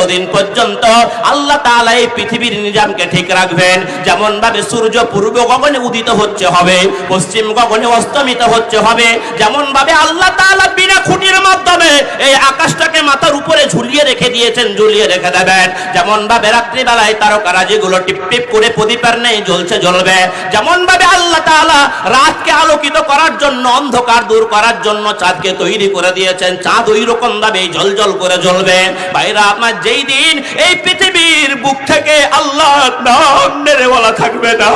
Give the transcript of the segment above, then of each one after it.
ততদিন পর্যন্ত আল্লাহ তাআলা এই পৃথিবীর নিজামকে ঠিক রাখবেন। যেমন ভাবে সূর্য পূর্ব গগনে উদিত হচ্ছে হবে, পশ্চিম গগনে অস্তমিত হচ্ছে হবে, যেমন ভাবে আল্লাহ তাআলা বিনা খুঁটির মাধ্যমে এই আকাশটাকে মাথার উপরে ঝুলিয়ে রেখে দিয়েছেন, ঝুলিয়ে রেখে দেবেন। যেমন ভাবে রাত্রি বেলায় তারকারাজিগুলো টিপ টিপ করে প্রদীপের নেই জ্বলছে জ্বলবে, যেমন ভাবে আল্লাহ তাআলা রাতকে আলোকিত করার জন্য, অন্ধকার দূর করার জন্য চাঁদকে তৈরি করে দিয়েছেন, চাঁদ ওই রকম ভাবে জ্বলজ্বল করে জ্বলবে। ভাইরা আমার, যেই দিন এই পৃথিবীর বুক থেকে আল্লাহ নাম নেড়ে বলা থাকবে না,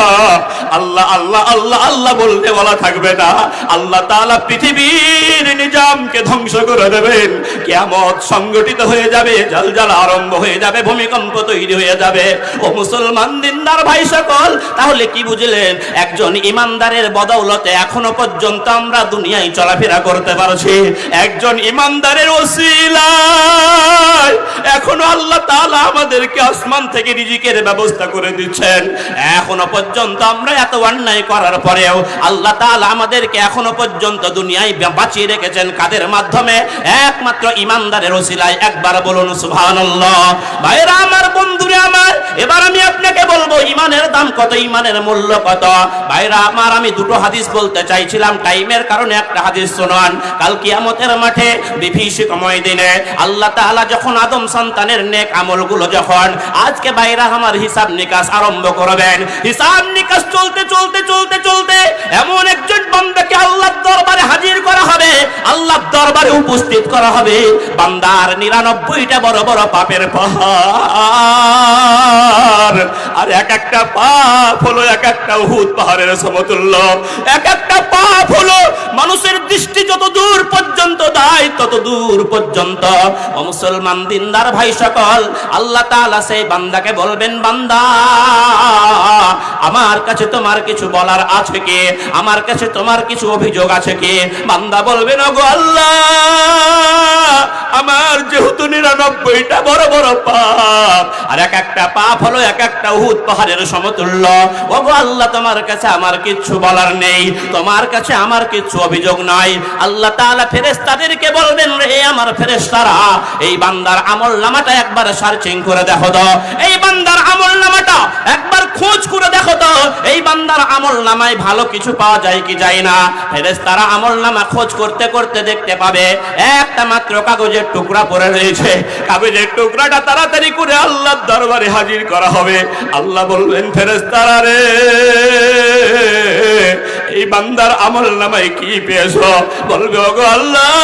আল্লাহ আল্লাহ আল্লাহ আল্লাহ বলতে বলা থাকবে না, আল্লাহ তাআলা পৃথিবীর নিজামকে ধ্বংস করে দেবেন। কিয়ামত সংগঠিত হয়ে যাবে, জালজালা আরম্ভ হয়ে যাবে, ভূমিকম্প তৈরি হয়ে যাবে। ও মুসলমান দিনদার ভাই সকল, তাহলে কি বুঝলেন? একজন ইমানদারের বদৌলতে এখনো পর্যন্ত আমরা দুনিয়ায় চলাফেরা করতে পারছি। একজন ইমানদারের ওসিলায় এখনো আল্লাহ তাআলা আমাদেরকে আসমান থেকে রিজিকের ব্যবস্থা করে দিচ্ছেন। এখনো পর্যন্ত আমরা এত অন্যায় করার পরেও আল্লাহ তাআলা আমাদেরকে এখনো পর্যন্ত দুনিয়ায় বাঁচিয়ে রেখেছেন। কাদের মাধ্যমে? একমাত্র ইমানদারের ওসিলায়। একবার বলুন সুবহানাল্লাহ। ভাইরা আমার, বন্ধুরা আমার, এবার আমি আপনাকে বলবো ইমানের দাম কত, ইমানের মূল্য কত। ভাইরা আমার, আমি দুটো হাদিস বলতে চাইছিলাম, টাইমের কারণে একটা হাদিস শুনুন। কাল কিয়ামতের মাঠে বিভীষিকাময় দিনে আল্লাহ তাআলা যখন আদম সন্তানের নেক আমলগুলো যখন আজকে ভাইরা আমার হিসাব নিকাশ আরম্ভ করবেন, হিসাব নিকাশ চলতে চলতে চলতে চলতে এমন একজন বান্দাকে আল্লাহর দরবারে হাজির করা হবে, আল্লাহর দরবারে উপস্থিত করা হবে। বান্দার 99টা বড় বড় পাপের পাহাড়, আর এক একটা পাপ হলো এক একটা উহুদ পাহাড়ের সমতুল্য। এক একটা পাপ হলো মানুষের দৃষ্টি যত দূর পর্যন্ত দেয় তত দূর পর্যন্ত। ও মুসলমান দিনদার ভাই সকল, আল্লাহ তাআলা সেই বান্দাকে বলবেন, বান্দা আমার কাছে তোমার কিছু বলার আছে কি? আমার কাছে তোমার কিছু অভিযোগ আছে কি? বান্দা বলবেন, ওগো আল্লাহ, আমার যেহেতু 99টা বড় বড় পাপ, আর এক একটা পাপ হলো এক একটা উহুদ পাহাড়ের সমতুল্য। ওগো আল্লাহ, তোমার কাছে আমার কিছু বলার নেই, তোমার কাছে আমার কিছু অভিযোগ নাই। আল্লাহ তাআলা ফেরেশতাদেরকে বলবেন, রে আমার ফেরেশতারা, এই বান্দার আমলনামাটা একবার সার্চিং করে দেখো তো, এই বান্দার আমলনামাটা একবার খোঁজ করে দেখো তো, এই বান্দার আমলনামায় ভালো কিছু পাওয়া যায় কি যায় না। ফেরেশতারা আমলনামা খোঁজ করতে করতে দেখতে পাবে একটা মাত্র কাগজের টুকরা পড়ে রয়েছে। কাগজের টুকরাটা তাড়াতাড়ি করে আল্লাহর দরবারে হাজির করা হবে। আল্লাহ বলবেন, ফেরেশতারা রে, এই বান্দার আমলনামায় কি পেয়েছো? বলবে, ওগো আল্লাহ,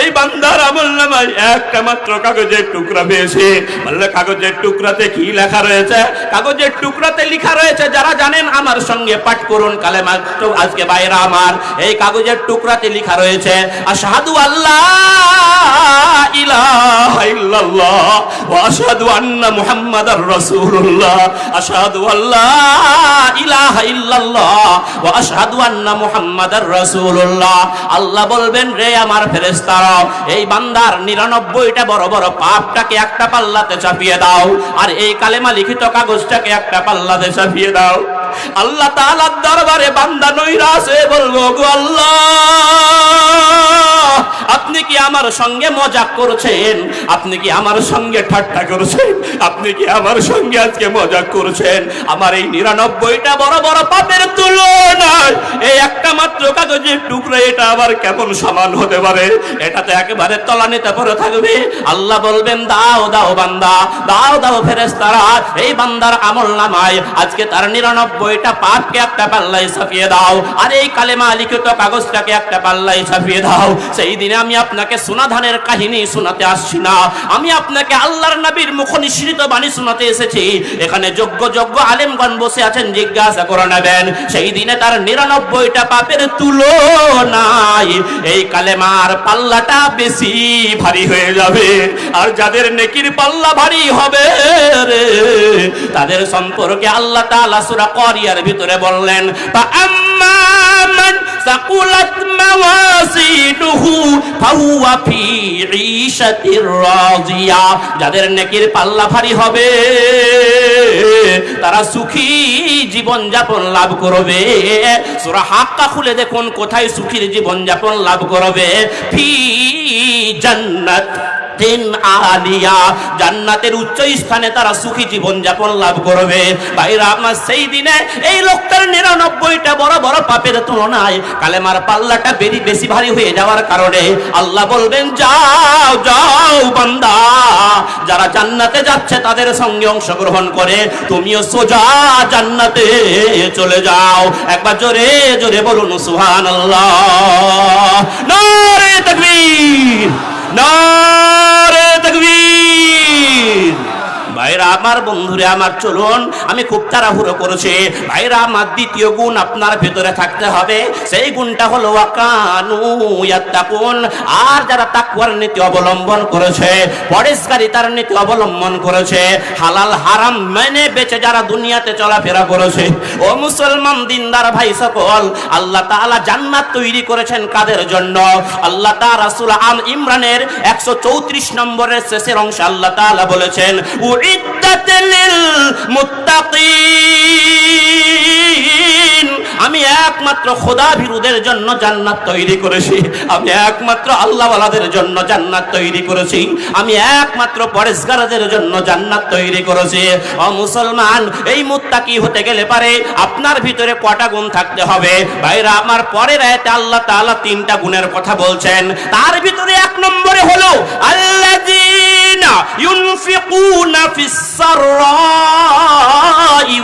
এই বান্দার আমলনামায় একটা মাত্র কাগজের টুকরা পেয়েছি। বললে, কাগজের টুকরাতে কি লেখা রয়েছে? কাগজের টুকরাতে লেখা রয়েছে, যারা জানেন আমার সঙ্গে পাঠ করুন কালেমা। আজকে ভাইরা আমার, এই কাগজের টুকরাতে লেখা রয়েছে, আশহাদু আল্লাহ ইলাহা ইল্লাল্লাহ ওয়া আশহাদু আন্না মুহাম্মাদার রাসূলুল্লাহ, আশহাদু আল্লাহ ইলাহা ইল্লাল্লাহ ওয়া আশহাদু আন্না মুহাম্মাদার রাসূলুল্লাহ। আল্লাহ বলবেন, রে আমার ফেরেশতারা, এই বান্দার 99টা বড় বড় পাপটাকে একটা পাল্লাতে চাপিয়ে দাও, আর এই কালেমা লিখিত কাগজটাকে একটা পাল্লাতে চাপিয়ে দাও। আল্লাহ তাআলার দরবারে বান্দা নৈরাশ হয়ে বলবো, গো আল্লাহ, আপনি কি আমার সঙ্গে মজাক করছেন? আপনি কি আমার সঙ্গে ঠাট্টা করছেন? আপনি কি আমার সঙ্গে আজকে মজাক করছেন? আমার এই 99টা বড় বড় পাপের তুলনায় এই একটা মাত্র কাগজের টুকরা, এটা আবার কেমন সমান হতে পারে? এটা তো একেবারে তলানিতে পড়ে থাকবে। আল্লাহ বলবেন, দাও দাও বান্দা, দাও দাও ফেরেশতারা, এই বান্দার আমলনামায় আজকে তার 99টা পাপকে একটা পাল্লায় ছাপিয়ে দাও, আর এই কালেমা লিখিত কাগজটাকে একটা পাল্লায় ছাপিয়ে দাও। সেই দিনে আমি আপনাকে সোনা ধানের কাহিনী শোনাতে আসছি না, আমি আপনাকে আল্লাহর নবীর মুখ নিঃসৃত বাণী শোনাতে এসেছি। এখানে যোগ্য যোগ্য আলেমগণ বসে আছেন, জিজ্ঞাসা করে নেবেন। সেই দিনে তার 99টা পাপের তুলনায় এই কালেমার পাল্লাটা বেশি ভারী হয়ে যাবে। আর যাদের নেকির পাল্লা ভারী হবে রে, তাদের সম্পর্কে আল্লাহ তাআলা সূরা কারিয়ার ভিতরে বললেন, ফাআম্মা মান সাকুলাত মাওয়াজিনুহু ফাহুয়া ফি ঈশাতির রাদিয়া। যাদের নেকির পাল্লা ভারী হবে তারা সুখী জীবন যাপন লাভ করবে। সূরা হাক্কা খুলে দেখুন কোথায় সুখীর জীবন যাপন লাভ করবে। ফি জান্নাত আলিয়া, জান্নাতের উচ্চ স্থানে তারা সুখী জীবন যাপন লাভ করবে। ভাইরা আমার, সেই দিনে এই লোকটার 99টা বড় বড় পাপের তুলনায় কালেমার পাল্লাটা বেশি ভারী হয়ে যাওয়ার কারণে আল্লাহ বলবেন, যাও যাও বান্দা, যারা জান্নাতে যাচ্ছে তাদের সঙ্গে অংশগ্রহণ করে তুমিও সোজা জান্নাতে চলে যাও। একবার জোরে জোরে বলুন সুবহানাল্লাহ। নারে তাকবীর, নারে তাকবীর। ভাইরা আমার, বন্ধুরে আমার, চলুন, আমি খুব তাড়াহুড়ো করেছি। ভাইরা আমার, দ্বিতীয় গুণ আপনার ভেতরে থাকতে হবে, সেই গুণটা হলো ওয়াকানু ইয়াত্তাকুন। আর যারা তাকওয়ার নীতি অবলম্বন করেছে, পরেশকারিতার নীতি অবলম্বন করেছে, হালাল হারাম মেনে বেঁচে যারা দুনিয়াতে চলাফেরা করেছে, ও মুসলমান দিনদার ভাই সকল, আল্লাহ তাআলা জান্নাত তৈরি করেছেন কাদের জন্য? আল্লাহ তাআলা সূরা আল ইমরানের 134 নম্বরের শেষের অংশে আল্লাহ তাআলা বলেছেন, উইদ্দাত লিল মুত্তাকিন, আমি একমাত্র খোদা ভীরুদের জন্য জান্নাত তৈরি করেছি, আমি একমাত্র আল্লাহওয়ালাদের জন্য জান্নাত তৈরি করেছি, আমি একমাত্র পরেশগারদের জন্য জান্নাত তৈরি করেছি। ও মুসলমান, এই মুত্তাকি হতে গেলে পারে আপনার ভিতরে কটা গুণ থাকতে হবে? ভাইরা আমার, পরের আয়াতে আল্লাহ তাআলা 3টা গুণের কথা বলছেন। তার ভিতরে 1 নম্বরে হলো আল্লাযীনা ইউনফিকুনা ফিস সাররাই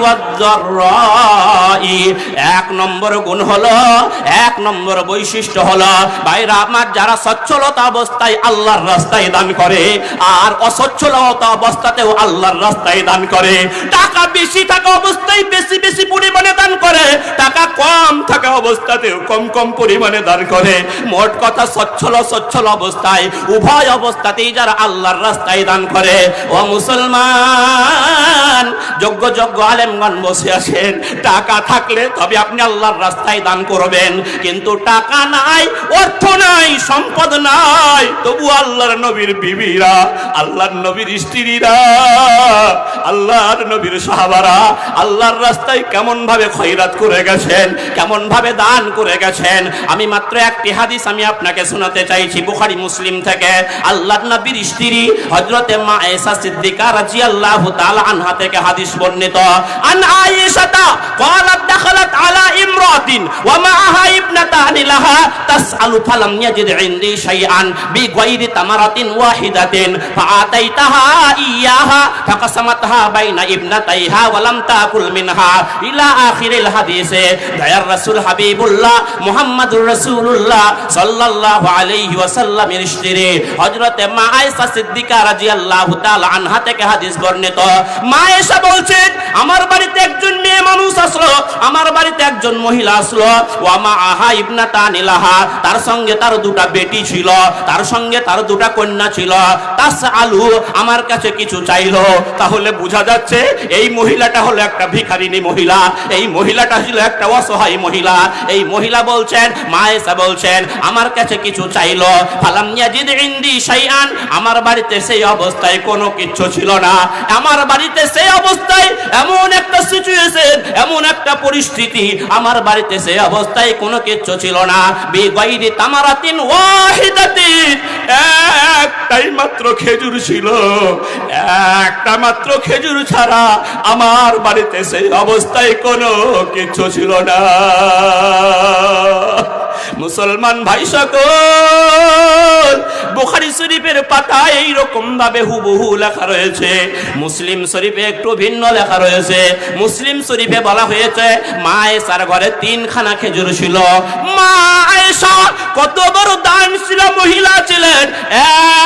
ওয়াদ দাররাই। 1 নম্বর গুণ হলো, 1 নম্বর বৈশিষ্ট্য হলো, ভাইরা আমার, যারা সচ্ছলতা অবস্থায় আল্লাহর রাস্তায় দান করে আর অসচ্ছলতা অবস্থাতেও আল্লাহর রাস্তায় দান করে, টাকা বেশি থাকা অবস্থায় বেশি বেশি পরিমাণে দান করে, টাকা কম থাকা অবস্থাতেও কম কম পরিমাণে দান করে। মোট কথা, সচ্ছল অবস্থায়, উভয় অবস্থাতেই যারা আল্লাহর রাস্তায় দান করে। ও মুসলমান, যোগ্য যোগ্য আলেমগণ বসে আছেন, টাকা থাকলে তবে আপনি আল্লাহর রাস্তায় দান করবেন, কিন্তু টাকা নাই, অর্থ নাই, সম্পদ নাই, তবু আল্লাহর নবীর বিবিরা, আল্লাহর নবীর স্ত্রীরা, আল্লাহর নবীর সাহাবারা আল্লাহর রাস্তায় কেমন ভাবে খয়রাত করে গেছেন, কেমন ভাবে দান করে গেছেন। আমি মাত্র একটি হাদিস আমি আপনাকে শোনাতে চাইছি, বুখারী মুসলিম থেকে। আল্লাহর নবীর স্ত্রী হযরতে মা আয়েশা সিদ্দিকা রাদিয়াল্লাহু তাআলা আনহা থেকে হাদিস বর্ণিত। আন আয়েশাতা ক্বালাত দাখালাত আলা ইমরাতিন ওয়া মাআহা ইবনাতান লাহা তাসআলু ফালাম ইয়াজিদ ইনদি শাইআন বিগাইরি তামারাতিন ওয়াহিদাতিন ফাআতাইতাহা ইয়াহা ফাকাসামাতহা বাইনা ইবনাতাইহা ওয়া লাম তাকুল মিনহা ইলা আখিরিল হাদিসে। দয়ার রাসূল হাবিবুল্লাহ মুহাম্মদুর রাসূলুল্লাহ সাল্লাল্লাহু আলাইহি ওয়াসাল্লামের স্ত্রী হযরতে মা আয়েশা সিদ্দিকা রাদিয়াল্লাহু তাআলা আনহা থেকে হাদিস বর্ণিত। মা আয়েশা বলছেন, আমার বাড়িতে একজন মেয়ে মানুষ আসলো, আমার বাড়িতে একজন মহিলা আসলো, ওয়া মা আহা ইবনাতান লাহা, তার সঙ্গে তার 2টা বেটি ছিল, তার সঙ্গে তার 2টা কন্যা ছিল। তাসআলু, আমার কাছে কিছু চাইলো। তাহলে বোঝা যাচ্ছে এই মহিলাটা হলো একটা ভিখারিনী মহিলা, এই মহিলাটা ছিল একটা অসহায় মহিলা। এই মহিলা বলছেন, মা আয়েশা বলছেন, আমার কাছে কিছু চাইলো, ফালাম ইয়াজিদ ইনদি শাইআন, আমার বাড়িতে সেই অবস্থায় কোনো কিছু ছিল না। আমার বাড়িতে সেই অবস্থায় এমন একটা সিচুয়েশন, এমন একটা পরিস্থিতি, আমার বাড়িতে সেই অবস্থায় কোনো কিছু ছিল না। বিগাইরি তামারাতিন ওয়াহিদাতিন, একটাই মাত্র খেজুর ছিল, একটা মাত্র খেজুর ছাড়া আমার বাড়িতে সেই অবস্থায় কোনো কিছু ছিল না। মুসলমান ভাই সকল, বুখারী শরীফের পাতায় এইরকম ভাবে হুবহু লেখা রয়েছে, মুসলিম শরীফে একটু ভিন্ন লেখা রয়েছে। মুসলিম শরীফে বলা হয়েছে, মা আয়েশার ঘরে 3খানা খেজুর ছিল। মা আয়েশা কত বড় দানশীল মহিলা ছিলেন,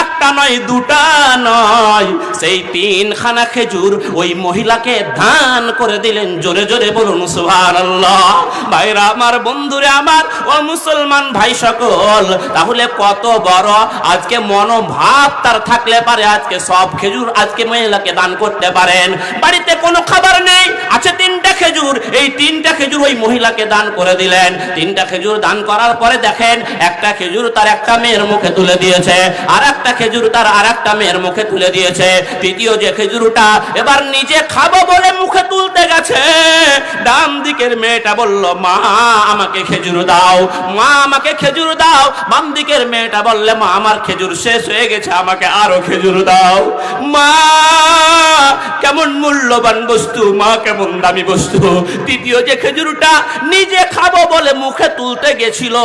একটা নয়, 2টা নয়, সেই 3খানা খেজুর ওই মহিলাকে দান করে দিলেন। জোরে জোরে বলুন সুবহানাল্লাহ। ভাইরা আমার, বন্ধুরে আমার, ও মুসলমান ভাই সকল, তাহলে কত বড় আজকে মনোভাব তার থাকলে পারে আজকে সব খেজুর আজকে মহিলাকে দান করতে পারেন। বাড়িতে কোনো খাবার নেই, আছে 3টা খেজুর, এই 3টা খেজুর ওই মহিলাকে দান করে দিলেন। 3টা খেজুর দান করার পরে দেখেন, একটা খেজুর তার একটা মেয়ের মুখে তুলে দিয়েছে, আর একটা খেজুর তার আর একটা মেয়ের মুখে তুলে দিয়েছে। তৃতীয় যে খেজুরটা এবার নিজে খাবো বলে মুখে তুলতে গেছে, ডান দিকের মেয়েটা বলল, মা আমাকে খেজুর দাও। মা মা আমাকে খেজুর দাও। বাম দিকের মেয়েটা বললে মা আমার খেজুর শেষ হয়ে গেছে, আমাকে আরো খেজুর দাও। মা কেমন মূল্যবান বস্তু, মা কেমন দামি বস্তু। দ্বিতীয় যে খেজুরটা নিজে খাবো বলে মুখে তুলতে গেছিল,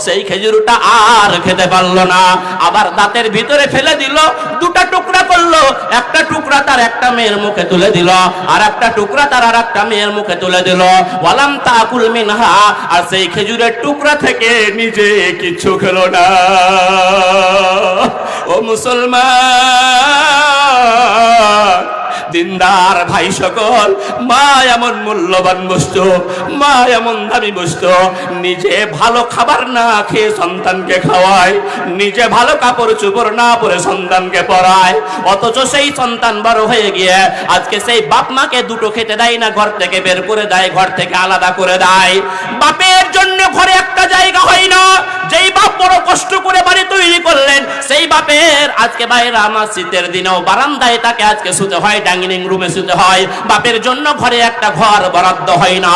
সেই খেজুরটা আর খেতে পারলো না, আবার দাঁতের ভিতরে ফেলে দিল। দুটা টুকরা করলো, একটা টুকরা তার একটা মেয়ের মুখে তুলে দিল, আর একটা টুকরা তার আর একটা মেয়ের মুখে তুলে দিল। ওয়ালাম তাকুল মিনহা, আর সেই খেজুরের টুকরা থেকে নিজে কিছু খেলো না। ও মুসলমান, দিনদার ভাই সকল, মা এমন মূল্যবান বস্তু, মা এমন দামি বস্তু। নিজে ভালো খাবার না খেয়ে সন্তানকে খাওয়ায়, নিজে ভালো কাপড় চোপড় না পরে সন্তানকে পরায়, অথচ সেই সন্তান বড় হয়ে গিয়ে আজকে সেই বাপ মাকে দুটো খেতে দেয় না, ঘর থেকে বের করে দেয়, ঘর থেকে আলাদা করে দেয়। বাপের জন্য ঘরে একটা জায়গা হয় না। যেই বাপ বড় কষ্ট করে বাড়ি তৈরি করলেন, সেই বাপের আজকে বাইরে আমার শীতের দিনেও বারান্দায় তাকে আজকে শুতে হয়, ডাইনিং রুমে শুতে হয়। বাপের জন্য ঘরে একটা ঘর বরাদ্দ হয় না।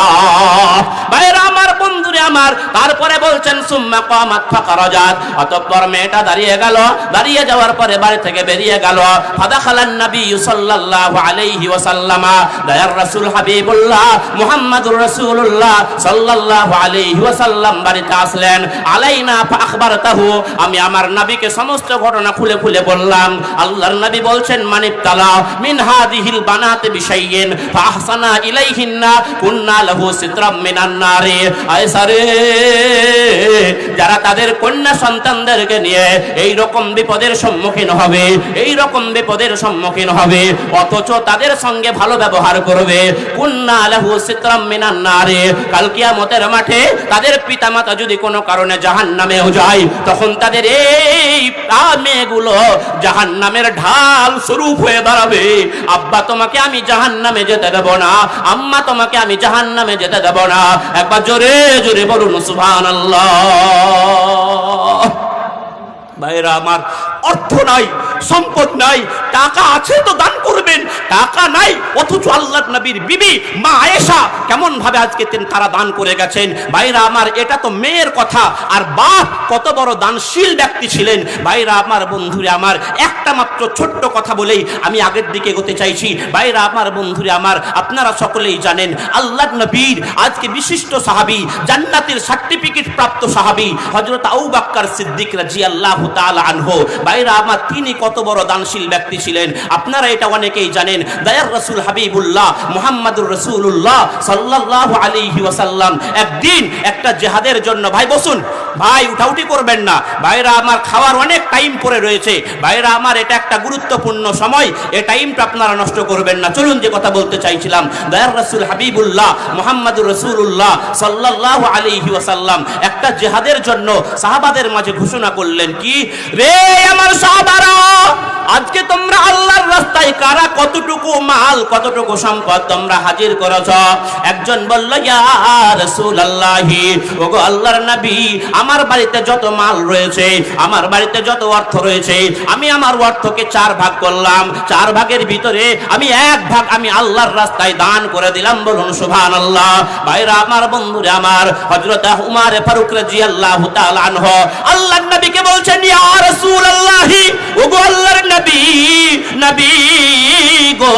বাইরে আমার বন্ধুরে আমার, তারপরে বলছেন সুম্মা কামাত ফাকারাজাত, অতঃপর মেয়েটা দাঁড়িয়ে গেল। দাঁড়িয়ে যাওয়ার পরে বাড়ি থেকে বেরিয়ে গেল। ফাদাখালান নবী সাল্লাল্লাহু আলাইহি ওয়াসাল্লাম, দয়ার রাসূল হাবিবুল্লাহ মুহাম্মাদুর রাসূলুল্লাহ সাল্লাল্লাহু আলাইহি ওয়াসাল্লাম বাড়িতে আসলেন। আলাইনা ফাখবারতাহু, আমি আমার নবীকে সমস্ত ঘটনা খুলে খুলে বললাম। আল্লাহর নবী বলছেন মানিবতালা মিন হাদিহিল বানাত বিশাইইন ফাহসানা ইলাইহিন্না কুননা লাহু সিতরাম মিনান নারে। আয়সারে, যারা তাদের কন্যা সন্তানদেরকে নিয়ে এই রকম বিপদের সম্মুখীন হবে, এই রকম বিপদের সম্মুখীন হবে, অথচ তাদের সঙ্গে ভালো ব্যবহার করবে, কুননা লাহু সিতরাম মিনান নারে, কাল কিয়ামতের মাঠে তাদের পিতামাতা যদি কোনো কারণে জাহান্নামেও যায়, তখন তাদের এই মেয়েগুলো জাহান্নামের ঢাল স্বরূপ হয়ে দাঁড়াবে। আব্বা তোমাকে আমি জাহান্নামে যেতে দেব না, আম্মা তোমাকে আমি জাহান্নামে যেতে দেব না। একবার জোরে জোরে বলুন সুবহানাল্লাহ। ভাইরা আমার, অর্থ নাই, সম্পদ নাই, টাকা আছে তো দান করবেন, টাকা নাই অথচ আল্লাহর নবীর বিবি মা আয়েশা কেমন ভাবে আজকে তারা দান করে গেছেন। ভাইরা আমার, এটা তো মেয়ের কথা, আর বাপ কত বড় দানশীল ব্যক্তি ছিলেন। ভাইরা আমার, বন্ধুরে আমার, একটা মাত্র ছোট্ট কথা বলেই আমি আগের দিকে এগোতে চাইছি। ভাইরা আমার, বন্ধুরে আমার, আপনারা সকলেই জানেন আল্লাহর নবীর আজকে বিশিষ্ট সাহাবী, জান্নাতের সার্টিফিকেট প্রাপ্ত সাহাবী হযরত আবু বকর সিদ্দিক রাদিয়াল্লাহু তাআলা আনহু। ভাইরা আমার, তিনি কত বড় দানশীল ব্যক্তি ছিলেন আপনারা এটা অনেকেই জানেন। দয়ার রাসূল হাবিবুল্লাহ মুহাম্মাদুর রাসূলুল্লাহ সাল্লাল্লাহু আলাইহি ওয়াসাল্লাম একদিন একটা জিহাদের জন্য, ভাই বসুন, ভাই উঠাউঠি করবেন না, ভাইরা আমার, খাওয়ার অনেক টাইম পড়ে রয়েছে। ভাইরা আমার, এটা একটা গুরুত্বপূর্ণ সময়, এই টাইমটা আপনারা নষ্ট করবেন না। চলুন যে কথা বলতে চাইছিলাম, দয়ার রাসূল হাবিবুল্লাহ মুহাম্মাদুর রাসূলুল্লাহ সাল্লাল্লাহু আলাইহি ওয়াসাল্লাম একটা জিহাদের জন্য সাহাবাদের মাঝে ঘোষণা করলেন, কি রে আমার সাহাবারা, আজকে তোমরা আল্লাহর রাস্তায় কারা কতটুকু মাল, কতটুকু সম্পদ তোমরা হাজির করেছ। একজন বলল, ইয়া রাসূলুল্লাহি, ওগো আল্লাহর নবী, আমার বাড়িতে যত মাল রয়েছে, আমার বাড়িতে যত অর্থ রয়েছে, আমি আমার অর্থকে 4 ভাগ করলাম, 4 ভাগের ভিতরে আমি 1 ভাগ আমি আল্লাহর রাস্তায় দান করে দিলাম। বলুন সুবহানাল্লাহ। ভাইরা আমার, বন্ধুরা আমার, হযরত উমর ফারুক রাদিয়াল্লাহু তাআলা আনহু আল্লাহর নবীকে বলছেন, ইয়া রাসূলুল্লাহি, ওগো আল্লাহর নবী, নবী গো,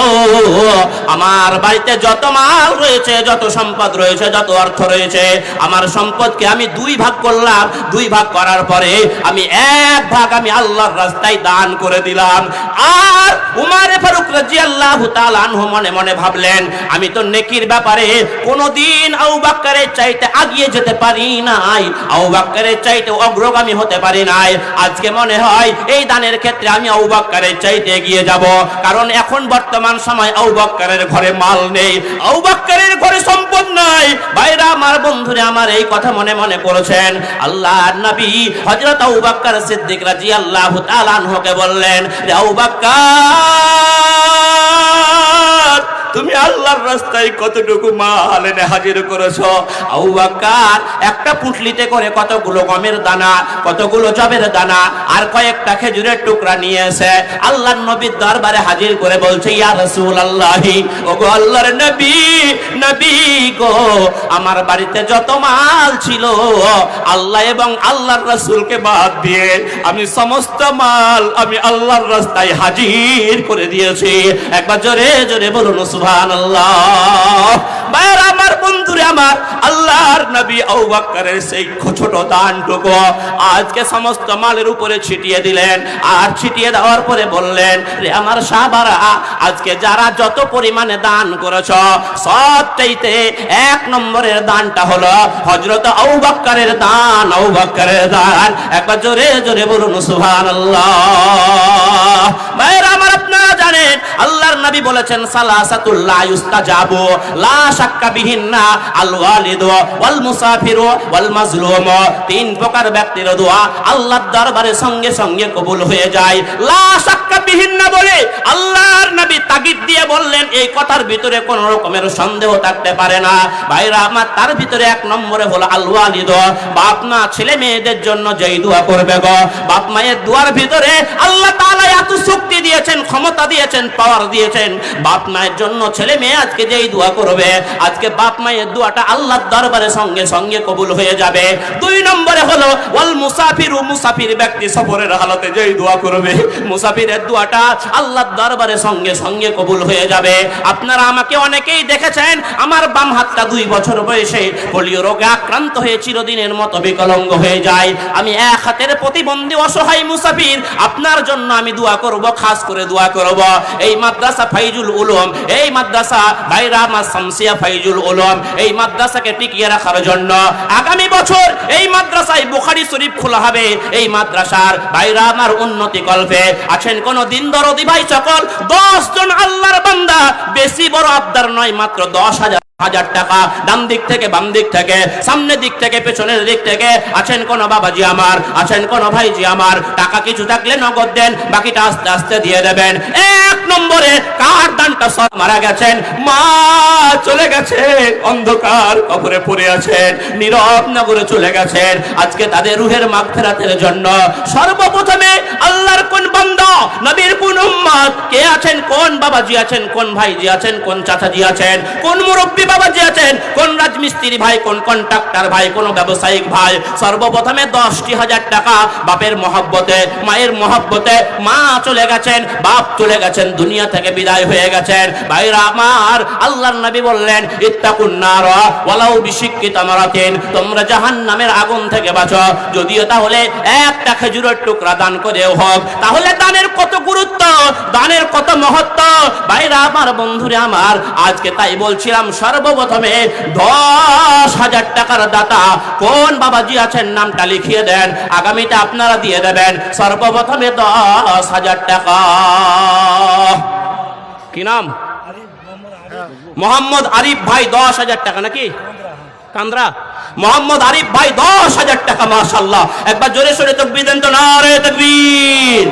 আমার বাড়িতে যত মাল রয়েছে, যত সম্পদ রয়েছে, যত অর্থ রয়েছে, আমার সম্পদকে আমি 2 ভাগ করলাম। 2 ভাগ করার পরে আমি 1 ভাগ আমি আল্লাহর রাস্তায় দান করে দিলাম। আর উমর ফারুক রাদিয়াল্লাহু তাআলা আনহু মনে মনে ভাবলেন, আমি তো নেকির ব্যাপারে কোনোদিন আবু বকরের চাইতে এগিয়ে যেতে পারি নাই, আবু বকরের চাইতে অগ্রগামী হতে পারি নাই। আজকে মনে হয় এই দানের ক্ষেত্রে আমি আবু বকরের চাইতে এগিয়ে যাব, কারণ এখন বর্তমান সময় আবু বকরের ঘরে মাল নেই, আবু বকরের ঘরে সম্পদ নাই। ভাইরা আমার, বন্ধুরা আমার, এই কথা মনে মনে করেছেন। আল্লাহর নবী হযরত আবু বকর সিদ্দিক রাদিয়াল্লাহু তাআলা আনহুকে বললেন, আবু বকর, তুমি আল্লাহর রাস্তায় কতটুকু মাল এনে হাজির করেছো। আবু বকর একটা পুটলিতে করে কতগুলো গমের দানা, কতগুলো জবের দানা আর কয়েকটা খেজুরের টুকরা নিয়ে এসে আল্লাহর নবীর দরবারে হাজির করে বলছে, ইয়া রাসূলুল্লাহি, ওগো আল্লাহর নবী, নবী গো, আমার বাড়িতে যত মাল ছিল আল্লাহ এবং আল্লাহর রাসূলকে বাদ দিয়ে আমি সমস্ত মাল আমি আল্লাহর রাস্তায় হাজির করে দিয়েছি। একবার জোরে জোরে বলুন সুবহানাল্লাহ। ভাইরা আমার, বন্ধুরে আমার, আল্লাহর নবী আবু বকরের সেই ছোট দানটুকু আজকে সমস্ত মালের উপরে ছিটিয়ে দিলেন। আর ছিটিয়ে দেওয়ার পরে বললেন, রে আমার সাহাবারা, আজকে যারা যত পরিমাণে দান করেছ সবচাইতে এক নম্বরের দানটা হলো হযরত আবু বকরের দান, আবু বকরের দান। একবার জোরে জোরে বলুন সুবহানাল্লাহ। ভাইরা আমার, আপনারা জানেন আল্লাহর নবী বলেছেন, সালাসাতুল লা ইউস্তাজাবু লা শাক্কা বিহিন্না আল ওয়ালিদু ওয়াল মুসাফিরু ওয়াল মাজলুম। তিন প্রকার ব্যক্তির দোয়া আল্লাহর দরবারে সঙ্গে সঙ্গে কবুল হয়ে যায়। লা শাক্কা বিহিন্না বলে আল্লাহর নবী তাগিদ দিয়ে বললেন, এই কথার ভিতরে কোন রকমের সন্দেহ থাকতে পারে না। ভাইরা আমার, তার ভিতরে এক নম্বরে হলো আল ওয়ালিদু, বাপ মা ছেলে মেয়েদের জন্য যেই দোয়া করবে গো, বাপ মায়ের দোয়ার ভিতরে আল্লাহ তাআলা এত শক্তি দিয়েছেন, ক্ষমতা দিয়েছেন, পাওয়ার দিয়েছেন। বাপ মায়ের জন্য ছেলে মেয়ে আজকে যেই দোয়া করবে, আজকে বাপ মায়ের দোয়াটা আল্লাহর দরবারে সঙ্গে সঙ্গে কবুল হয়ে যাবে। দুই নম্বরে হলো ওয়াল মুসাফিরু, মুসাফির ব্যক্তি সফরের হালতে যেই দোয়া করবে, মুসাফিরের দোয়াটা আল্লাহর দরবারে সঙ্গে সঙ্গে কবুল হয়ে যাবে। আপনারা আমাকে অনেকেই দেখেছেন, আমার বাম হাতটা 2 বছর বয়সে পোলিও রোগে আক্রান্ত হয়ে চিরদিনের মতো বিকলাঙ্গ হয়ে যায়। আমি এক হাতের প্রতিবন্ধী অসহায় মুসাফির, আপনার জন্য আমি দোয়া করব, খাস করে দোয়া করব। এই মাদ্রাসা ফাইজুল উলুম, এই মাদ্রাসা ভাইরা আমার শামসিয়া ফাইজুল উলুম, এই মাদ্রাসাকে টিকিয়ে রাখার জন্য আগামী বছর এই মাদ্রাসায় বুখারী শরীফ খোলা হবে। এই মাদ্রাসার ভাইরা আমার উন্নতি কল্পে আছেন কোন দিন দরদি ভাই সকল 10 জন আল্লাহর বান্দা, বেশি বড় আবদার নয়, মাত্র 10,000 টাকা। ডান দিক থেকে বাম দিক থেকে, সামনের দিক থেকে পেছনের দিক থেকে আছেন কোন বাবাজি আমার, আছেন কোন ভাইজি আমার, টাকা কিছু থাকলে নগদ দেন, বাকিটা আস্তে আস্তে দিয়ে দেবেন। এক নম্বরে কার দানটা সব মারা গেছেন, মা চলে গেছে, অন্ধকার কবরে পড়ে আছেন, নীরব নগরে চলে গেছেন। আজকে তাদের রুহের মাগফিরাতের জন্য সর্বপ্রথমে আল্লাহর কোন বান্দা, নবীর কোন উম্মত কে আছেন, কোন বাবাজি আছেন, কোন ভাইজি আছেন, কোন চাচাজি আছেন, কোন মুরব্বী বাবাজি আছেন, কোন রাজমিস্ত্রি ভাই, কোন কন্ট্রাক্টর ভাই, কোন ব্যবসায়িক ভাই, সর্বপ্রথমে 10,000 টাকা বাপের মহব্বতে, মায়ের মহব্বতে মা চলে গেছেন, বাপ চলে গেছেন, দুনিয়া থেকে বিদায় হয়ে গেছেন। ভাইরা আমার, আল্লাহর নবী বললেন, ইত্তাকুন নার ওয়ালাউ বিশিক্কি তামরাতিন, তোমরা জাহান্নামের আগুন থেকে বাঁচো, যদিও তাহলে একটা খেজুরের টুকরা দান করেও হোক। তাহলে দানের কত গুরুত্ব, দানের কত মহত্ব। ভাইরা আমার, বন্ধুরে আমার, আজকে তাই বলছিলাম, সর্বপ্রথমে 10,000 টাকার দাতা কোন বাবাজি আছেন, নামটা লিখিয়ে দেন, আগামীটা আপনারা দিয়ে দেবেন। সর্বপ্রথমে 10,000 টাকা। কি নাম? মোহাম্মদ আরিফ ভাই, 10,000 টাকা নাকি? কান্দ্রা মোহাম্মদ আরিফ ভাই, 10,000 টাকা। মাশাআল্লাহ, একবার জোরে সোরে তাকবীর দেন তো, নারে তাকবীর,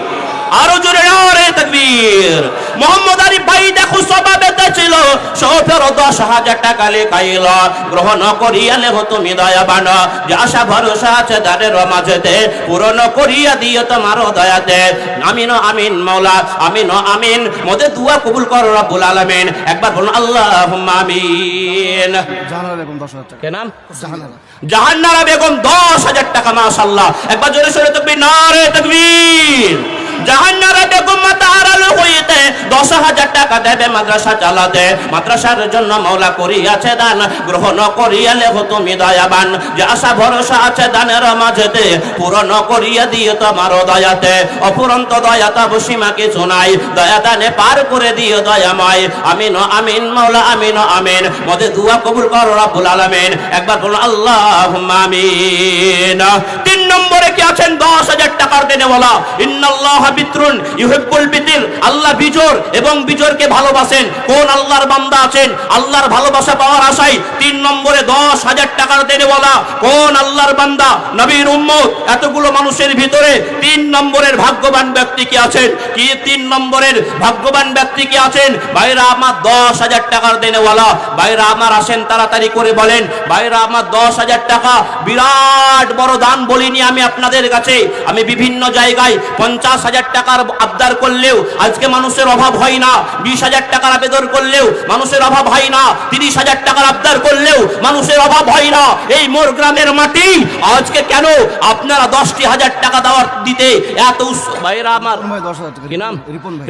আরো জোরে নারে তাকবীর। মোহাম্মদ আরিফ ভাই দেখো স্বভাবেতে ছিল, সফর 10,000 টাকা লেখাইল, গ্রহণ করিয়ালে তুমি দয়াবান, যে আশা ভরসা আছে তাদের মাঝেতে, পূরণ করিয়া দিও তোমার দয়াতে। আমিন আমিন মওলা, আমিন আমিন। মোদের দোয়া কবুল করো রব্বুল আলামিন। একবার বলুন আল্লাহুম্মা আমিন। জাহানারা বেগম 10,000 টাকা। কে নাম? জাহানারা। জাহানারা বেগম, 10,000 টাকা। মাশাআল্লাহ, একবার জোরে সোরে তাকবীর, নারে তাকবীর। জাহানারা বেগম মাতাহারাল হইতে 10,000 টাকা দেবে মাদ্রাসা চালাতে, মাদ্রাসার জন্য মওলা করিয়াছে দান, গ্রহণ করিয়ালে তুমি দয়াবান, যে আশা ভরসা আছে দানের মাঝেতে, পূরণ করিয়া দিও তোমার দয়াতে। অপুরন্ত দয়া তব সীমা কিছু নাই, দয়া দানে পার করে দিও দয়াময়। আমিন আমিন মওলা, আমিন আমিন। মোদের দোয়া কবুল করো রব্বুল আলামিন। একবার বলুন আল্লাহুম্মা আমিন। 3 নম্বরে কি আছেন 10,000 টাকার দেনেওয়ালা? ইন্নাল্লাহ বিত্রুন ইউহিব্বুল বিতির, আল্লাহ আল্লাহ বিজোড় এবং বিজোড়কে ভালোবাসেন। কোন আল্লাহর বান্দা আছেন আল্লাহর ভালোবাসা পাওয়ার আশায় 3 নম্বরে 10,000 টাকার দেনেওয়ালা? কোন আল্লাহর বান্দা নবীর উম্মত এতগুলো মানুষের ভিতরে 3 নম্বরের ভাগ্যবান ব্যক্তি কি আছেন? কি 3 নম্বরের ভাগ্যবান ব্যক্তি কি আছেন? ভাইরা আমার 10,000 টাকার দেনেওয়ালা। ভাইরা আমার আসেন তাড়াতাড়ি করে বলেন। ভাইরা আমার 10,000 টাকা বিরাট বড় দান বলিনি আমি আপনাদের কাছে। আমি বিভিন্ন জায়গায় 50,000 টাকার আবদার করলেও আজকে মানুষের অভাব হয় না। 20,000 টাকার আবেদন করলেও মানুষের অভাব হয় না। 30,000 টাকার আবদার করলেও মানুষের অভাব হয় না। এই মোর গ্রামের মাটি আজকে কেন আপনারা 10,000 টাকা দেওয়ার দিতে এত ভাইরা আমার কি নাম?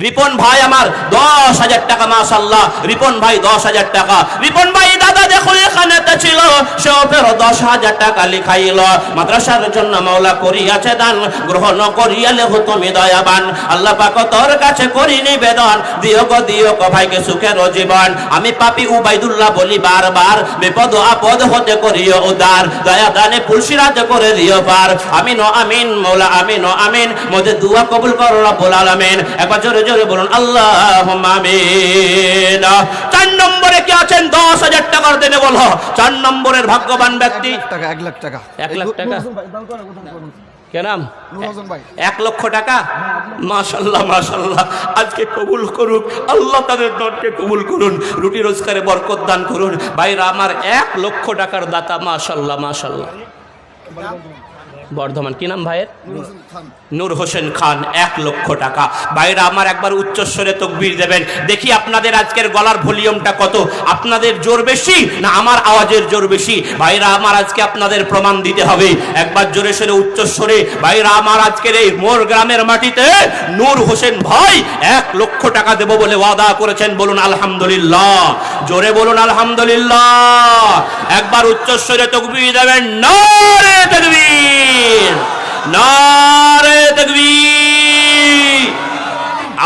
রিপন ভাই আমার 10,000 টাকা মাশাআল্লাহ। রিপন ভাই 10,000 টাকা। রিপন ভাই দাদা দেখো এখানে তো ছিল সে ফের 10,000 টাকা লিখাইল মাদ্রাসার জন্য মাওলা করিয়াছে দান গ্রহণ করিয়ালে হো তুমি দয়াবান। আল্লাহ পাক তোর কাছে করি নিবেদন দিও গো ভাইকে সুখের জীবন। আমি পাপী উবাইদুল্লাহ বলি বারবার বিপদ আপদ হতে করিও উদার দয়া দানে পুলসিরাজ করে দিও পার। আমিন ও আমিন মৌলা আমিন ও আমিন মোদের দুয়া কবুল করো রব্বুল আলামিন। একবার জোরে জোরে বলুন আল্লাহুম্মা আমিন। 4 নম্বরে কি আছেন 10,000 টাকার দেনে বলো? 4 নম্বরের ভাগ্যবান ব্যক্তি 1 লাখ টাকা। 1 লাখ টাকা কে নাম? 1 লক্ষ টাকা। মাশাআল্লাহ মাশাআল্লাহ। আজকে কবুল করুন আল্লাহ, তাদের দরকে কবুল করুন, রুটি রোজগারে বরকত দান করুন। ভাইরা আমার 1 লক্ষ টাকার দাতা মাশাআল্লাহ মাশাআল্লাহ। বর্ধমান কি নাম ভাইয়ের? নূর হোসেন খান 1 লক্ষ টাকা। ভাইরা আমার একবার উচ্চস্বরে তাকবীর দেবেন দেখি আপনাদের আজকের গলার ভলিউমটা কত? আপনাদের জোর বেশি না আমার আওয়াজের জোর বেশি? ভাইরা আমার আজকে আপনাদের প্রমাণ দিতে হবে। একবার জোরে সোরে উচ্চস্বরে ভাইরা আমার আজকের এই মোর গ্রামের মাটিতে নূর হোসেন ভাই 1 লক্ষ টাকা দেব বলে ওয়াদা করেছেন। বলুন আলহামদুলিল্লাহ, জোরে বলুন আলহামদুলিল্লাহ। একবার উচ্চস্বরে তাকবীর দেবেন। নারে তাকবীর, নারে তাকবীর।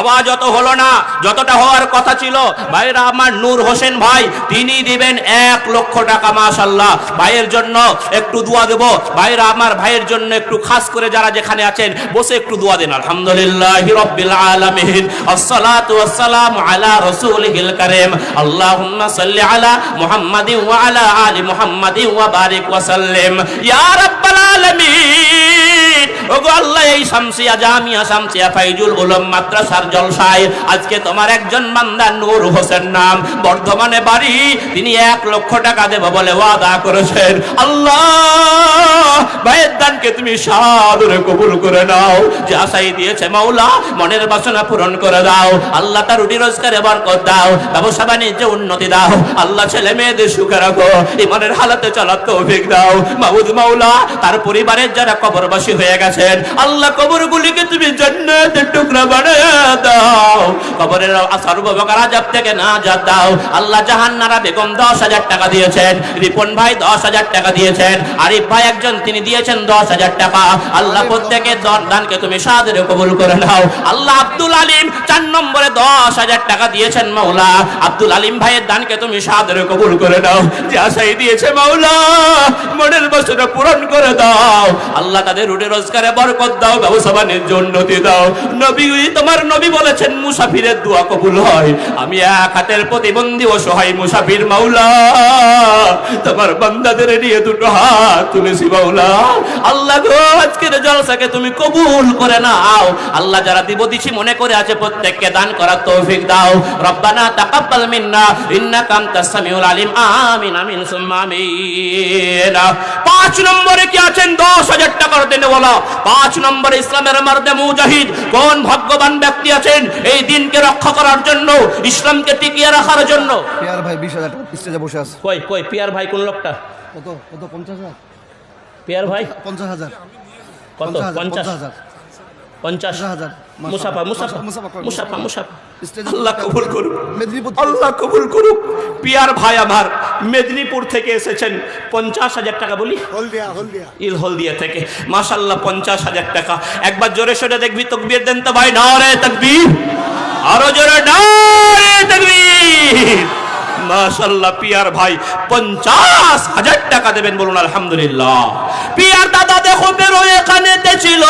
আওয়াজ অত হলো না যতটা হওয়ার কথা ছিল। ভাইরা আমার নূর হোসেন ভাই তিনি দিবেন 1 লক্ষ টাকা মাশাআল্লাহ। ভাইয়ের জন্য একটু দোয়া দেব। ভাইরা আমার ভাইয়ের জন্য একটু খাস করে যারা যেখানে আছেন বসে একটু দোয়া দেন। আলহামদুলিল্লাহি রাব্বিল আলামিন আসসালাতু ওয়াসসালামু আলা রাসূলিল কারীম আল্লাহুম্মা সাল্লি আলা মুহাম্মাদিন ওয়া আলা আলি মুহাম্মাদিন ওয়া বারিক ওয়া সাল্লিম ইয়া রাব্বাল আলামিন। ওগো আল্লাহ, এই শামসিয়া জামিয়া শামসিয়া ফাইজুল উলুম মাদ্রাসার জলসায় আজকে তোমার একজন বান্দা নূর হোসেন নাম, বর্ধমানে বাড়ি, তিনি 1 লক্ষ টাকা দেব বলে ওয়াদা করেছেন। আল্লাহ, ভাইয়ের দানকে তুমি সাদরে কবুল করে নাও। যে আশাই দিয়েছে মাওলা মনের বাসনা পূরণ করে দাও। আল্লাহ তার রুটি রোজগারে বরকত দাও, ব্যবসা বাণিজ্যে উন্নতি দাও। আল্লাহ ছেলে মেয়েদের সুখে রাখো, ইমানের হালাতে চলার তৌফিক দাও। মাবুদ মাওলা তার পরিবারের যারা কবরবাসী হয়ে গেছেন আল্লাহ কবরগুলিকে তুমি জান্নাতের টুকরা বানায় দাও। কবরের সর্বপ্রকার আযাব থেকে নাজাত দাও। আল্লাহ জাহান্নারা বেগম 10,000 টাকা দিয়েছেন, রিপন ভাই 10,000 টাকা দিয়েছেন, আরিফ ভাই একজন তিনি দিয়েছেন 10,000 টাকা। আল্লাহ প্রত্যেকের দানকে তুমি সাদরে কবুল করে নাও। আল্লাহ আব্দুল আলিম 4 নম্বরে 10,000 টাকা দিয়েছেন মাওলা। আব্দুল আলিম ভাইয়ের দানকে তুমি সাদরে কবুল করে নাও। যে আশাই দিয়েছে মাওলা মনের বাসনা পূরণ করে দাও। আল্লাহ তাদের রুটি রোজগারে বরকত দাও, ব্যবসা বাণিজ্য উন্নতি দাও। নবী তোমার নবী বলেছেন মুসাফিরের দোয়া কবুল হয়। আমি 1 হাতের প্রতিবন্ধী অসহায় মুসাফির মাওলা, তোমার বান্দাদের নিয়ে 2 হাত তুলেছি মাওলা। আল্লাহ গো আজকের জলসাকে তুমি কবুল করে নাও। আল্লাহ যারা দিব দিছি মনে করে আছে প্রত্যেককে দান করার তৌফিক দাও। রব্বানা তাকাব্বাল মিন্না ইন্নাকা আনতাস সামিউল আলিম। আমিন আমিন সুম্মা আমিন। 5 নম্বরে কি আছেন 10,000 টাকার দেনে বলা? 5 নম্বরে ইসলামের মার্দে মুজাহিদ কোন ভাগ্যবান ব্যক্তি আছেন এই দিনকে রক্ষা করার জন্য, ইসলামকে টিকিয়ে রাখার জন্য? পিয়ার ভাই 20,000 টাকা স্টেজে বসে আছে। কই পিয়ার ভাই কোন লোকটা? কত 50,000 পিয়ার ভাই 50,000 কত? 50,000 50,000 মুসাফা মুসাফা মুসাফা মুসাফা। আল্লাহ কবুল করুক, আল্লাহ কবুল করুক। পিয়ার ভাই আমার মেদিনীপুর থেকে এসেছেন 50,000 টাকা বলি হলদিয়া থেকে মাশাআল্লাহ 50,000 টাকা। একবার জোরে সোরে দেখবি তাকবীর দেন তো ভাই। নারে তাকবীর, আরো জোরে নারে তাকবীর। মাশাআল্লাহ পিয়ার ভাই 50,000 টাকা দেবেন, বলুন আলহামদুলিল্লাহ। পিয়ার দাদা দেখো বেরো এখানে ছিল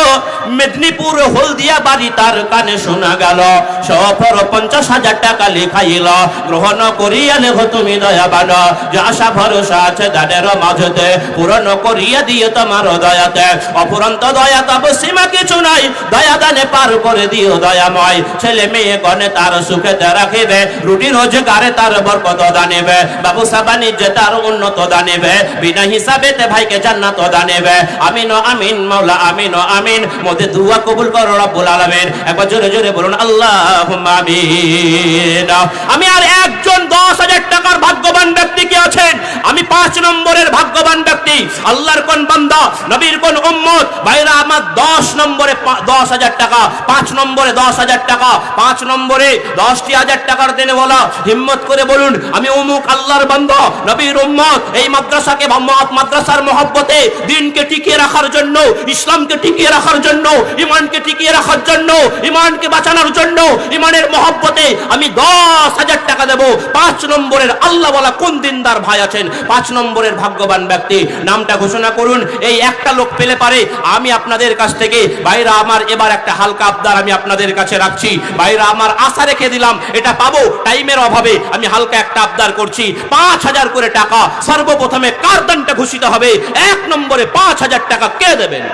মেদিনীপুর হলদিয়া বাড়ি, তার কানে শোনা গেল সফর 50,000 টাকা লেখাইল, গ্রহণ করিয়া লেখো তুমি দয়াবান, যে আশা ভরসা আছে তাদের মাঝেতে পূরণ করিয়া দিও তোমার দয়াতে, অপুরন্ত দয়া তব সীমা কিছু নাই, দয়া দানে পার করে দিও দয়াময়, ছেলে মেয়ে গণে তার সুখেতে রাখিবে, রুটি রোজগারে তার বরকত দানিবে, ব্যবসা বাণিজ্যে তার উন্নত দানিবে, বিনা হিসাবেতে ভাইকে জান্নাত দানিবে, আমিন ও আমিন মাওলা আমিন ও আমিন। মোদের দুয়া কবুল করো রব্বুল আলামিন, একবার জোরে জোরে বলুন আল্লাহুম্মা আমিন। আমি আর একজন 10,000 টাকার ভাগ্যবান ব্যক্তি কি আছেন? আমি 5 নম্বরের ভাগ্যবান ব্যক্তি, আল্লাহর কোন বান্দা, নবীর কোন উম্মত, ভাইরা আমার 10 নম্বরে 10,000 টাকা, 5 নম্বরে 10,000 টাকা, 5 নম্বরে 10,000 টাকার দেনে বলা, হিম্মত করে বলুন আমি অমুক আল্লাহর বান্দা, নবীর উম্মত, এই মাদ্রাসাকে মাদ্রাসার মহব্বতে দিনকে টিকিয়ে রাখার জন্য, ইসলামকে টিকিয়ে রাখার জন্য, ইমানকে টিকিয়ে রাখার জন্য, ইমানকে বাঁচানোর জন্য, ইমানের মহব্বতে আমি 10,000 টাকা দেব। 5 নম্বরের আল্লাহ বলা কোন দিনদার ভাই আছেন? 5 নম্বরের ভাগ্যবান ব্যক্তি নামটা ঘোষণা করুন। এই একটা লোক পেলে পারে আমি আপনাদের কাছ থেকে, ভাইরা আমার এবার একটা হালকা আবদার আমি আপনাদের কাছে রাখছি, ভাইরা আমার আশা রেখে দিলাম এটা পাবো, টাইমের অভাবে আমি হালকা একটা আবদার করছি। 5,000 করে টাকা সর্বপ্রথমে কার দানটা ঘোষিত হবে? 1 নম্বরে 5,000 টাকা কে দেবেন?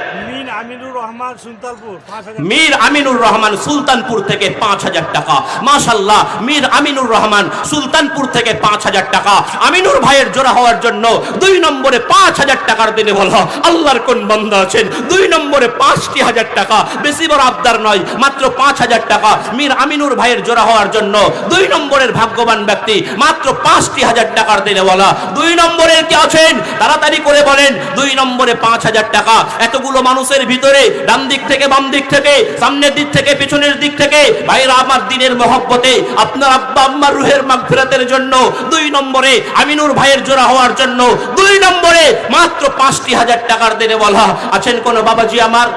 মীর আমিনুর রহমান সুলতানপুর থেকে 5,000 টাকা। মাশাআল্লাহ, মীর আমিনুর রহমান সুলতানপুর থেকে 5,000 টাকা। আমিনুর ভাইয়ের জোড়া হওয়ার জন্য 2 নম্বরে 5,000 টাকার দিনে বলো আল্লাহর কোন বান্দা আছেন? 2 নম্বরে 5,000 টাকা, বেশি বড় আবদার নয়, মাত্র 5,000 টাকা। মীর আমিনুর ভাইয়ের জোড়া হওয়ার জন্য 2 নম্বরের ভাগ্যবান ব্যক্তি, মাত্র 5,000 টাকার দিনে বলা। 2 নম্বরের কি আছেন? তাড়াতাড়ি করে বলেন। 2 নম্বরে 5,000 টাকা। এতগুলো মানুষের ভিতরে ডান দিক থেকে বাম দিক থেকে সামনের দিক থেকে পিছনের দিক থেকে ভাইরা আমার দিনের মহব্বতে আপনার আব্বা আম্মার রুহের মাগফিরাতের জন্য 2 নম্বরে আমিনুর ভাইয়ের জোড়া হওয়ার জন্য 2 নম্বরে মাত্র 5,000 টাকার দিনে বলা আছেন কোন বাবাজি আমার?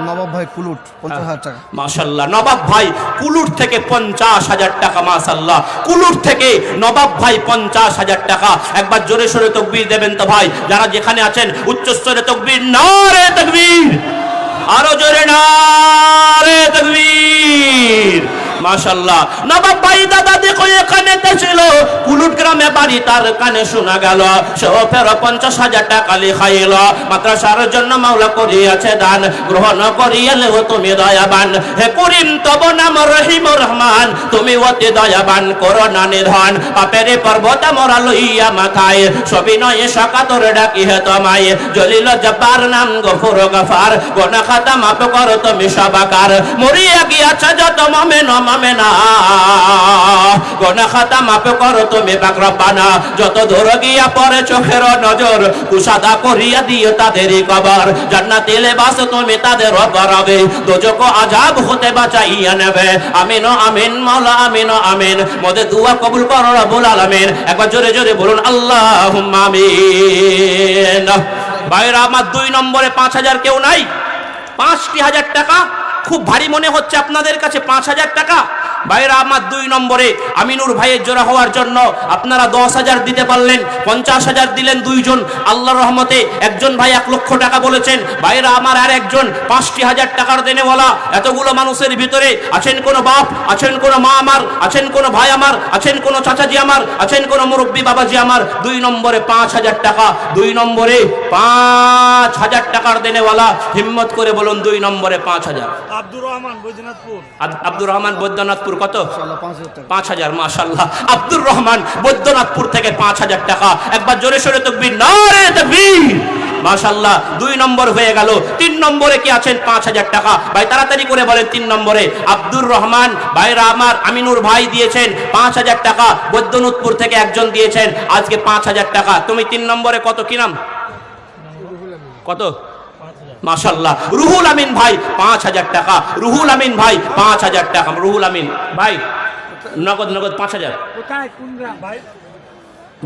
নবাব ভাই কুলুট 50,000 টাকা। মাশাআল্লাহ, নবাব ভাই কুলুট থেকে 50,000 টাকা। মাশাআল্লাহ, কুলুট থেকে নবাব ভাই 50,000 টাকা। একবার জোরে সোরে তাকবীর দেবেন তো ভাই, যারা যেখানে আছেন উচ্চস্বরে তাকবীর, নারে তাকবীর, আরো জোরে নারে তাকবীর। মাশাআল্লাহ, নবাব ভাই দাদা দেখো এখানে ছিল কুলুট গ্রামে বাড়ি, তার কানে শোনা গেল সফের 50,000 টাকা লেখাইল, মাদ্রাসার জন্য মাওলা করিয়াছে দান, গ্রহণ করিয়া লেও তুমি দয়াবান, হে করিম তব নাম রহিম রহমান, তুমি অতি দয়াবান করো না নিধন, পাপের পর্বত মোরা লইয়া মাথায়, সবিনয়ে সাকাতর ডাকি হে তোমায়, জলিল জব্বার নাম গফুর গফার, গোনা খাতা মাফ করো তুমি সবাকার, মরিয়া গিয়াছে যত মোমেন মামেনা, গোনা খাতা মাফ করো তুমি পাক রব্বানা, যত দূর গিয়া পড়ে চোখের নজর, কুসাদা করিয়া দিও তাদেরই কবর, জান্নাতে লেবাস তুমি তাদের গরবে, দোজখ আযাব হতে বাঁচাইয়া নেবে। আমিন ও আমিন মাওলা আমিন ও আমিন। মোদের দুয়া কবুল করো রব্বুল আলামিন। একবার জোরে জোরে বলুন আল্লাহুম্মা আমিন। ভাইরা আমার 2 নম্বরে 5,000 কেউ নাই? 5,000 টাকা খুব ভারী মনে হচ্ছে আপনাদের কাছে? 5,000 টাকা। ভাইরা আমার 2 নম্বরে আমিনুর ভাইয়ের জোড়া হওয়ার জন্য আপনারা 10,000 দিতে পারলেন, 50,000 দিলেন 2 জন। আল্লাহর রহমতে একজন ভাই 1 লক্ষ টাকা বলেছেন। ভাইরা আমার আর একজন 5,000 টাকার দেনে বলা। এতগুলো মানুষের ভিতরে আছেন কোন বাপ, আছেন কোন মা আমার, আছেন কোন ভাই আমার, আছেন কোন চাচাজি আমার, আছেন কোন মুরব্বী বাবাজি আমার? 2 নম্বরে 5,000 টাকা। 2 নম্বরে 5,000 টাকার দেনে বলা, হিম্মত করে বলুন 2 নম্বরে 5,000। আব্দুর রহমান বৈদ্যনাথপুর। আব্দুর রহমান বৈদ্যনাথপুর কত? 5,000 টাকা। 5,000। মাশাআল্লাহ, আব্দুর রহমান বৈদ্যনাথপুর থেকে 5,000 টাকা। একবার জোরে সোরে তাকবীর, নারে তাকবীর। মাশাআল্লাহ, 2 নম্বর হয়ে গেল। 3 নম্বরে কি আছেন? 5,000 টাকা। ভাই তাড়াতাড়ি করে বলেন 3 নম্বরে আব্দুর রহমান ভাইরা আমার আমিনুর ভাই দিয়েছেন 5,000 টাকা। বৈদ্যনাথপুর থেকে একজন দিয়েছেন আজকে 5,000 টাকা। তুমি 3 নম্বরে কত? কি নাম? কত? মাশাআল্লাহ, রুহুল আমিন ভাই 5,000 টাকা। রুহুল আমিন ভাই 5,000 টাকা। রুহুল আমিন ভাই নগদ 5,000। কোথায় কোন গ্রাম ভাই?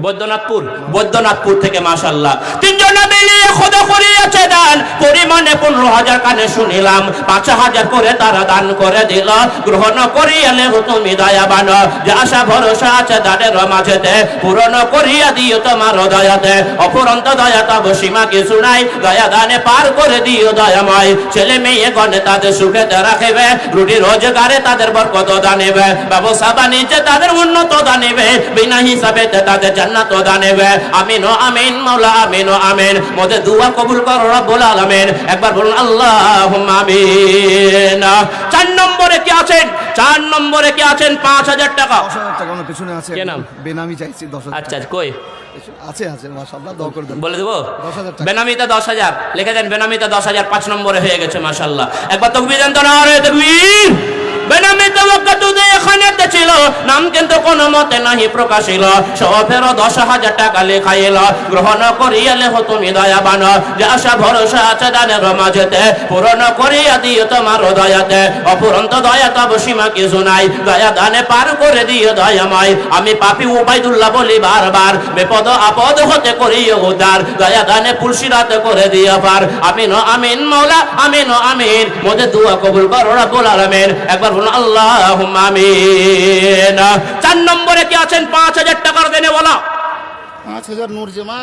বৈদ্যনাথপুর থেকে মাশাআল্লাহ তিনজন মিলিয়ে খোদা করিয়াছে দান পরিমাণে 15,000 কানে শুনিলাম 5,000 করে তারা দান করে দিল গ্রহণ করিয়ালে তুমি দয়াবান যে আশা ভরসা আছে দানের মাঝেতে পূরণ করিয়া দিও তোমার দয়াতে অফুরন্ত দয়া তব সীমা কিছু নাই দয়া দানে পার করে দিও দয়াময় ছেলে মেয়ে গণে তাদের সুখেতে রাখিবে রুটি রোজগারে তাদের বরকত দানিবে ব্যবসা বাণিজ্যে তাদের উন্নত দানিবে বিনা হিসাবে তাদের জান্নাত দানিবে আমিন ও আমিন মাওলা আমিন ও আমিন মোদের দুয়া কবুল করো রব্বুল আলামিন একবার বলুন আল্লাহুম্মা আমিন 4 নম্বরে কি আছেন 5,000 টাকা 10,000 টাকা আমার পেছনে আছে কে নাম? বেনামি চাইছি 10,000 আচ্ছা কই আছে মাশাআল্লাহ দোয়া করে দেন বলে দেবো 10,000 টাকা বেনামিতে 10,000 লিখে দেন বেনামিতে 10,000 5 নম্বরে হয়ে গেছে মাশাআল্লাহ একবার তাকবীর দেন তো নারে তাকবীর বেনামিতে ওয়াক্ত এখানে ছিল নাম কিন্তু কোনো মতে নাহি প্রকাশিল সফের 10,000 টাকা লেখাইল গ্রহণ করিয়ালে তুমি দয়াবান যে আশা ভরসা আছে দানের মাঝেতে পূরণ করিয়া দিও তোমার দয়াতে অপুরন্ত দয়া তব সীমা কিছু নাই দয়া দানে পার করে দিও দয়াময় আমি পাপী উবাইদুল্লাহ বলি বারবার বিপদ আপদ হতে করিও উদ্ধার দয়া দানে পুলসিরাতে করে দিও পার আমিন ও আমিন মাওলা আমিন ও আমিন মোদের দোয়া কবুল করো রব্বুল আলামিন একবার বলুন আল্লাহুম্মা আমিন 4 নম্বরে কি আছেন 5,000 টাকার দেনে বলা 5,000 নূর জামা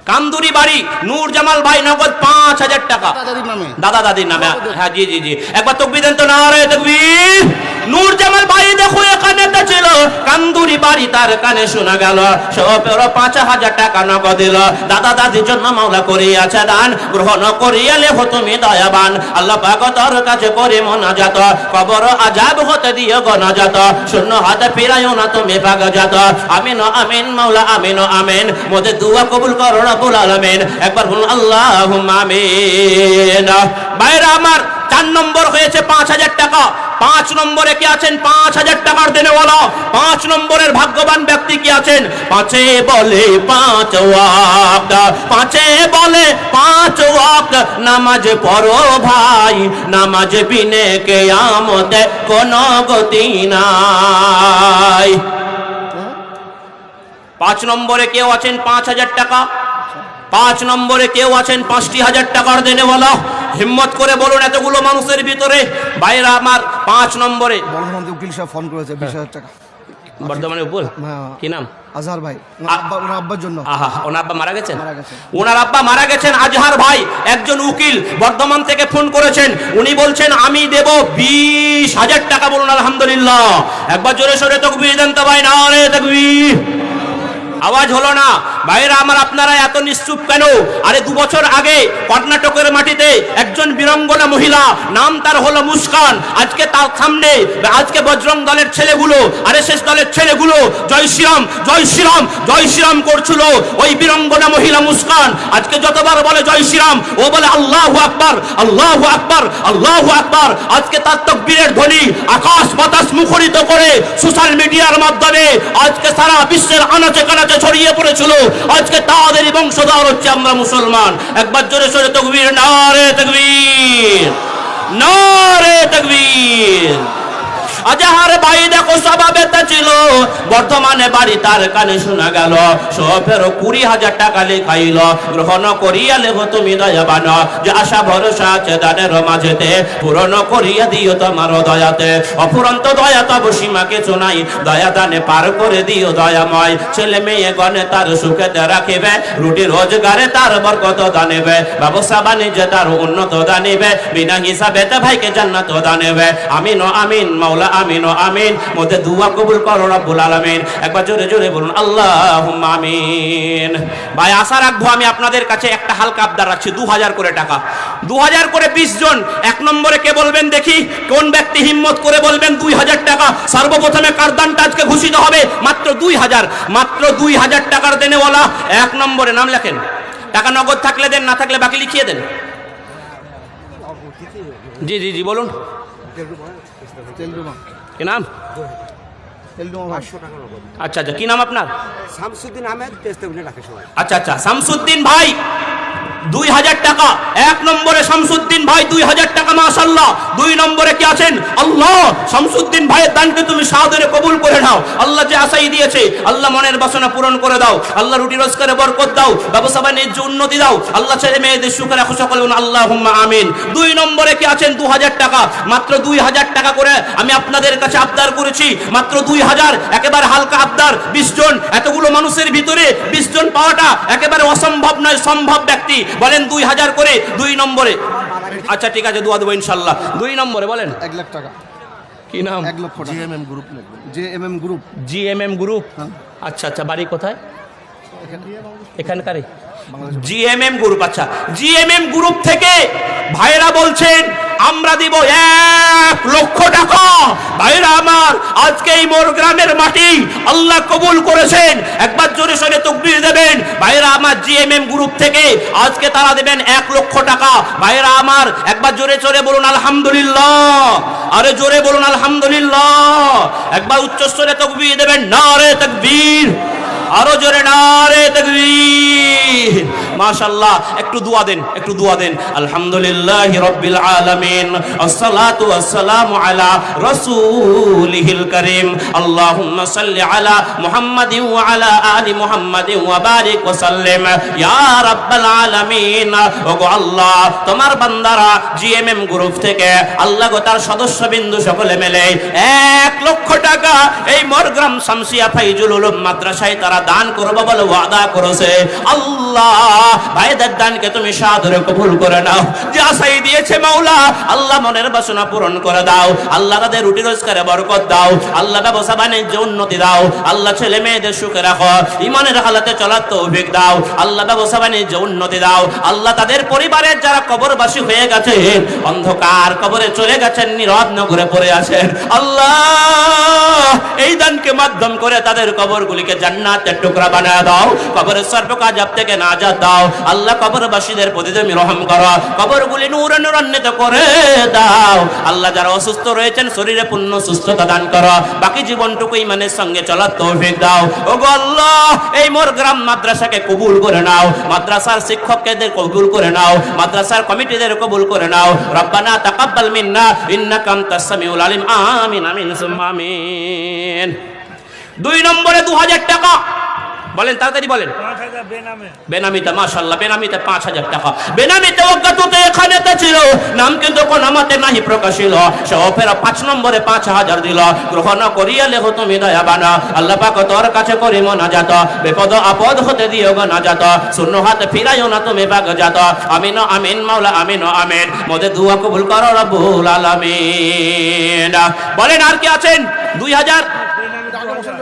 কামদুরি বাড়ি নূর জামাল ভাই নগদ 5,000 টাকা দাদির নামে দাদা দাদির নামে হ্যাঁ জি একবার তাকবীর দেন তো নারে তাকবীর নূর জামাল ভাই দেখো এখানে ছিল কামদুরি বাড়ি তার কানে শোনা গেল সবের 5,000 টাকা নগদ দিল দাদা দাদির জন্য মাওলা করিয়াছে দান গ্রহণ করিয়ালে তুমি দয়াবান আল্লাহ পাক তোর কাছে করে মোনাজাত কবর আযাব হতে দিও গনাজাত শূন্য হাতে ফিরাইও না তুমি পাগজাত আমিন ও আমিন মাওলা আমিন ও আমিন মোদের দোয়া কবুল করো রব্বুল আলামিন একবার বলুন আল্লাহুম্মা আমিন ভাইরা আমার 4 নম্বর হয়েছে 5,000 টাকা 5 নম্বরে কি আছেন 5,000 টাকার দেনেওয়ালা 5 নম্বরের ভাগ্যবান ব্যক্তি কি আছেন 5 বলে 5 ওয়াক্ত 5 বলে 5 ওয়াক্ত নামাজ পড়ো ভাই নামাজ বিনে কিয়ামতে কোনো গতি নাই 5 নম্বরে কেউ আছেন 5,000 টাকা 5 নম্বরে কেউ আছেন 5,000 টাকার দেনেওয়ালা হিম্মত করে বলুন এতগুলো মানুষের ভিতরে ভাইরা আমার 5 নম্বরে বর্ধমানে উকিল সাহেব ফোন করেছে 20,000 টাকা বর্ধমানের উপর হ্যাঁ। কি নাম আজহার ভাই ওনার আব্বার জন্য আহা ওনার আব্বা মারা গেছেন মারা গেছেন। ওনার আব্বা মারা গেছেন আজহার ভাই একজন উকিল বর্ধমান থেকে ফোন করেছেন উনি বলছেন আমি দেব 20,000 টাকা বলুন আলহামদুলিল্লাহ একবার জোরে সোরে তাকবীর দেন তো ভাই নারে তাকবীর আওয়াজ হলো না ভাইরা আমার আপনারা এত নিশ্চুপ কেন আরে 2 বছর আগে কর্ণাটকের মাটিতে একজন বীরাঙ্গনা মহিলা নাম তার হলো মুস্কান আজকে তার সামনে আজকে বজরং দলের ছেলেগুলো আরএসএস দলের ছেলেগুলো জয় শ্রীরাম জয় শ্রীরাম জয় শ্রীরাম করছিল ওই বীরাঙ্গনা মহিলা মুস্কান আজকে যতবার বলে জয় শ্রীরাম ও বলে আল্লাহু আকবার আল্লাহু আকবার আল্লাহু আকবার আজকে তার তাকবীরের ধ্বনি আকাশ বাতাস মুখরিত করে সোশ্যাল মিডিয়ার মাধ্যমে আজকে সারা বিশ্বের আনাচে কানাচে ছড়িয়ে পড়েছিল আজকে তাদেরই বংশধর হচ্ছে আমরা মুসলমান একবার জোরে সোরে তাকবীর নারে তাকবীর নারে তাকবীর আজহার ভাই দেখো স্বভাবেতে ছিল বর্তমানে বাড়ি তার কানে শোনা গেল সফের 20,000 টাকা লেখাইল গ্রহণ করিয়া লেখো তুমি দয়াবান যে আশা ভরসা আছে দানের মাঝেতে পূরণ করিয়া দিও তোমার দয়াতে অফুরন্ত দয়া তব সীমা কিছু নাই দয়া দানে পার করে দিও দয়াময় ছেলে মেয়ে গণে তার সুখেতে রাখিবে রুটি রোজগারে তার বরকত দানিবে ব্যবসা বাণিজ্যে তার উন্নত দানিবে বিনা হিসাবেতে ভাইকে জান্নাত দানিবে আমিন ও আমিন মাওলা আমিন ও আমিন মোদের দুয়া কবুল করো রব্বুল আলামিন একবার জোরে জোরে বলুন আল্লাহুম্মা আমিন ভাই আশা রাখবো আমি আপনাদের কাছে একটা হালকা আবদার রাখছি 2,000 করে টাকা 2,000 করে 20 জন 1 নম্বরে কে বলবেন দেখি কোন ব্যক্তি হিম্মত করে বলবেন 2,000 টাকা সর্বপ্রথমে কার দানটা আজকে ঘোষিত হবে মাত্র 2,000 টাকার দেনেওয়ালা 1 নম্বরে নাম লেখেন টাকা নগদ থাকলে দেন না থাকলে বাকি লিখিয়ে দেন জি বলুন কি নাম আচ্ছা কি নাম আপনার শামসুদ্দিন আহমেদ তেজতেবনে রাখে সবাই আচ্ছা শামসুদ্দিন ভাই 2000 টাকা। 1 নম্বরে শামসুদ্দিন ভাই 2000 টাকা, মাশাআল্লাহ। 2 নম্বরে কি আছেন? আল্লাহ শামসুদ্দিন ভাইয়ের দানকে তুমি সাদরে কবুল করে নাও। আল্লাহ যে আশাই দিয়েছে আল্লাহ মনের বাসনা পূরণ করে দাও। আল্লাহ রুটি রোজগারে বরকত দাও, ব্যবসা বাণিজ্যে উন্নতি দাও। আল্লাহ ছেলে মেয়েদের সুখে রাখো, সকলে বলুন আল্লাহুম্মা আমিন। 2 নম্বরে কি আছেন? 2000 টাকা। মাত্র 2000 টাকা করে আমি আপনাদের কাছে আবদার করেছি, মাত্র 2000, একেবারে হালকা আবদার। 20 জন, এতগুলো মানুষের ভিতরে 20 জন পাওয়াটা একেবারে অসম্ভব নয়, সম্ভব ব্যক্তি। বলেন 2000 করে 2 নম্বরে। আচ্ছা ঠিক আছে, দোয়া দেবো ইনশাআল্লাহ। 2 নম্বরে বলেন 1 লাখ টাকা। কি নাম? 1 লক্ষ টাকা। জিএমএম গ্রুপ লিখবেন। GMm group. GMm group. আচ্ছা আচ্ছা, বাড়ি কোথায়? এখানকারই জিএমএম গ্রুপ। আচ্ছা, জিএমএম গ্রুপ থেকে ভাইরা বলছেন আমরা দিব 1 লক্ষ টাকা। ভাইরা আমার, আজকে এই মোর গ্রামের মাটি আল্লাহ কবুল করেছেন। একবার জোরে সোরে তাকবীর দেবেন। ভাইরা আমার, জিএমএম গ্রুপ থেকে আজকে তারা দেবেন 1 লক্ষ টাকা। ভাইরা আমার, একবার জোরে সোরে বলুন আলহামদুলিল্লাহ। আরে জোরে বলুন আলহামদুলিল্লাহ। একবার উচ্চ স্বরে তাকবীর দেবেন, নারে তাকবীর। আরো জোরে নারে তাকবীর। মাশাআল্লাহ, একটু দোয়া দেন, একটু দোয়া দেন। আলহামদুলিল্লাহি রাব্বিল আলামিন, আসসালাতু ওয়াসসালামু আলা রাসূলিহিল কারীম, আল্লাহুম্মা সাল্লি আলা মুহাম্মাদিন ওয়া আলা আলি মুহাম্মাদিন ওয়া বারিক ওয়া সাল্লিম ইয়া রাব্বাল আলামিন। ওগো আল্লাহ, তোমার বান্দারা জিএমএম গ্রুপ থেকে আল্লাহ গো তার সদস্যবিন্দু সকলে মিলে 1 লক্ষ টাকা এই মরগ্রাম শামসিয়া ফাইজুল উলুম মাদ্রাসায় তারা দান করবে বলে ওয়াদা করেছে। আল্লাহ ভাইদের দানকে তুমি সাদরে কবুল করে নাও। যে আশাই দিয়েছে মাওলা, আল্লাহ মনের বাসনা পূরণ করে দাও। আল্লাহ তাদের রুটি রোজগারে বরকত দাও। আল্লাহ ব্যবসা বাণিজ্যে উন্নতি দাও। আল্লাহ ছেলে মেয়েদের সুখে রাখো, ইমানের হালাতে চলার তৌফিক দাও। আল্লাহ ব্যবসা বাণিজ্যে উন্নতি দাও। আল্লাহ তাদের পরিবারের যারা কবরবাসী হয়ে গেছে, অন্ধকার কবরে চলে গেছেন, নীরব নগরে পড়ে আছেন, আল্লাহ এই দানকে মাধ্যম করে তাদের কবরগুলিকে জান্নাতের টুকরা বানায় দাও। কবরের সর্বক আযাব থেকে নাজাত দাও। আল্লাহ কবরবাসীদের প্রতি তুমি রহম করো, কবরগুলি নূরে নূরান্বিত করে দাও। আল্লাহ যারা অসুস্থ রয়েছেন শরীরে পূর্ণ সুস্থতা দান করো, বাকি জীবনটুকু ঈমানের সঙ্গে চলার তৌফিক দাও। ওগো আল্লাহ, এই মোর গ্রাম মাদ্রাসাকে কবুল করে নাও। মাদ্রাসার শিক্ষকদের কবুল করে নাও। মাদ্রাসার কমিটিদের কবুল করে নাও। রব্বানা তাকাব্বাল মিন্না ইন্নাকা আনতাস সামিউল আলিম। আমিন আমিন সুম্মা আমিন। 2 নম্বরে 2000 টাকা। বলেন তাড়াতাড়ি বলেন। 5000 বেনামে। বেনামিতে, মাশাআল্লাহ, বেনামিতে 5000 টাকা। বেনামিতে অজ্ঞাততে এখানেতে ছিল, নাম কিন্তু কোন আমাতে নাহি প্রকাশিল। সফের 5 নম্বরে 5000 দিল। গ্রহণ করিয়া লেখো তুমি দয়াবান। আল্লাহ পাক তোর কাছে করি মোনাজাত, বিপদ আপদ হতে দিও গো নাজাত। শূন্য হাত ফিরাইও না তুমি পাক জাত। আমিন আমিন মাওলা, আমিন আমিন। মোদের দোয়া কবুল করো রব্বুল আলামিন। বলেন আর কি আছেন? 2000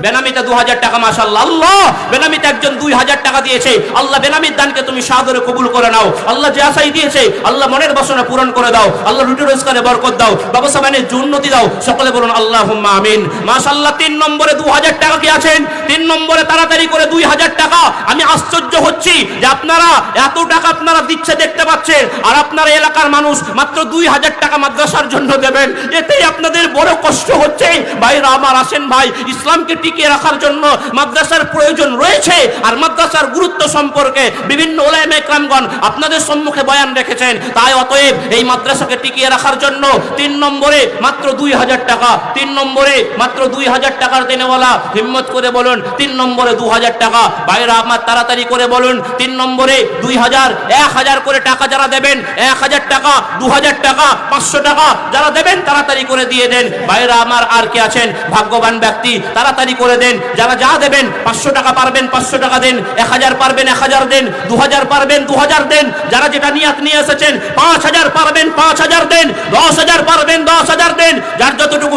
বেনামিতে 2000 টাকা। মাশাআল্লাহ, আল্লাহ বেনামিতে একজন 2000 টাকা দিয়েছে। আল্লাহ বেনামির দানকে তুমি সাদরে কবুল করে নাও। আল্লাহ যে আশাই দিয়েছে আল্লাহ মনের বাসনা পূরণ করে দাও। আল্লাহ রুটি রোজগারে বরকত দাও, ব্যবসা বাণিজ্যে উন্নতি দাও। সকলে বলুন আল্লাহুম্মা আমিন। মাশাআল্লাহ, 3 নম্বরে 2000 টাকা কি আছেন? 3 নম্বরে তাড়াতাড়ি করে 2000 টাকা। আমি আশ্চর্য হচ্ছি যে আপনারা এত টাকা আপনারা দিচ্ছে দেখতে পাচ্ছেন, আর আপনার এলাকার মানুষ মাত্র 2000 টাকা মাদ্রাসার জন্য দেবেন। এতেই আপনাদের বড় কষ্ট হচ্ছে। ভাইরা আমার, আসেন ভাই, ইসলামকে টিকিয়ে রাখার জন্য মাদ্রাসার প্রয়োজন রয়েছে, আর মাদ্রাসার গুরুত্ব সম্পর্কে বিভিন্ন উলামায়ে কেরামগণ আপনাদের সম্মুখে বয়ান রেখেছেন। তাই অতএব এই মাদ্রাসাকে টিকিয়ে রাখার জন্য 3 নম্বরে মাত্র 2000 টাকা। 3 নম্বরে মাত্র 2000 টাকার দেনেওয়ালা হিম্মত করে বলুন 3 নম্বরে 2000 টাকা। ভাইরা আমার, তাড়াতাড়ি করে বলুন 3 নম্বরে 2000। 1000 করে টাকা যারা দেবেন, 1000 টাকা, 2000 টাকা, 500 টাকা যারা দেবেন তাড়াতাড়ি করে দিয়ে দেন। ভাইরা আমার, আর কে আছেন ভাগ্যবান ব্যক্তি? তাড়াতাড়ি করে দেন। যারা যা দেবেন, 500 টাকা পারবেন 500 টাকা দেন, 1000 পারবেন 1000 দেন, 2000 পারবেন 2000 দেন। যারা যেটা নিয়াত নিয়ে এসেছেন, 5000 পারবেন 5000 দেন, 10000 পারবেন 10000 দেন। যার যতটুকু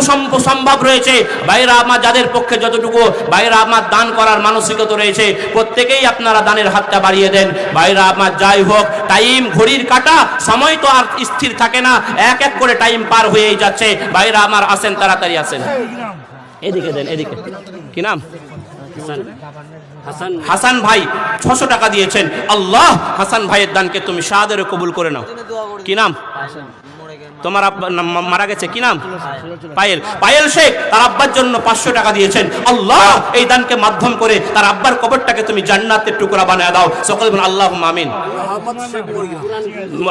সম্ভব রয়েছে, ভাইরা আমার, যাদের পক্ষে যতটুকু ভাইরা আমার দান করার মানসিকতা রয়েছে, প্রত্যেকেই আপনারা দানের হাতটা বাড়িয়ে দেন। ভাইরা আমার, যাই হোক, টাইম ঘড়ির কাটা, সময় তো আর স্থির থাকে না, এক এক করে টাইম পার হয়েই যাচ্ছে। ভাইরা আমার, আসেন, তাড়াতাড়ি আসেন। এদিকে দেন, এদিকে। কি নাম? হাসান ভাই 600 টাকা দিয়েছেন। আল্লাহ হাসান ভাইয়ের দানকে তুমি সাদরে কবুল করে নাও। কি নাম? তোমার আব্বা মারা গেছে, কি নাম? পায়েল। পায়েল শেখ তার আব্বার জন্য 500 টাকা দিয়েছেন। আল্লাহ এই দানকে মাধ্যম করে তার আব্বার কবরটাকে তুমি জান্নাতের টুকরা বানায় দাও। সকলে বলুন আল্লাহুম্মা আমিন।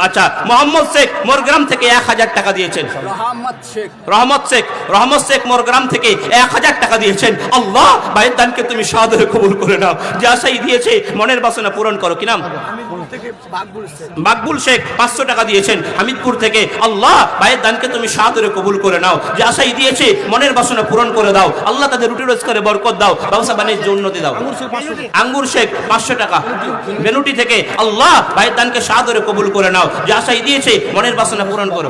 আচ্ছা, মোহাম্মদ শেখ মোরগ্রাম থেকে 1000 টাকা দিয়েছেন। রহমত শেখ মোরগ্রাম থেকে 1000 টাকা দিয়েছেন। আল্লাহ ভাইয়ের দানকে তুমি সাদরে কবুল করে নাও। যে আশাই দিয়েছে মনের বাসনা পূরণ করো। কি নাম? মাকবুল শেখ 500 টাকা দিয়েছেন হামিদপুর থেকে। আল্লাহ ভাইয়ের দানকে তুমি সাদরে কবুল করে নাও। যে আশাই দিয়েছে মনের বাসনা পূরণ করে দাও। আল্লাহ তাদের রুটি রোজগারে বরকত দাও, ব্যবসা বাণিজ্য উন্নতি দাও। আঙ্গুর শেখ 500 টাকা বেনুটি থেকে। আল্লাহ ভাইয়ের দানকে সাদরে কবুল করে নাও। যে আশাই দিয়েছে মনের বাসনা পূরণ করো।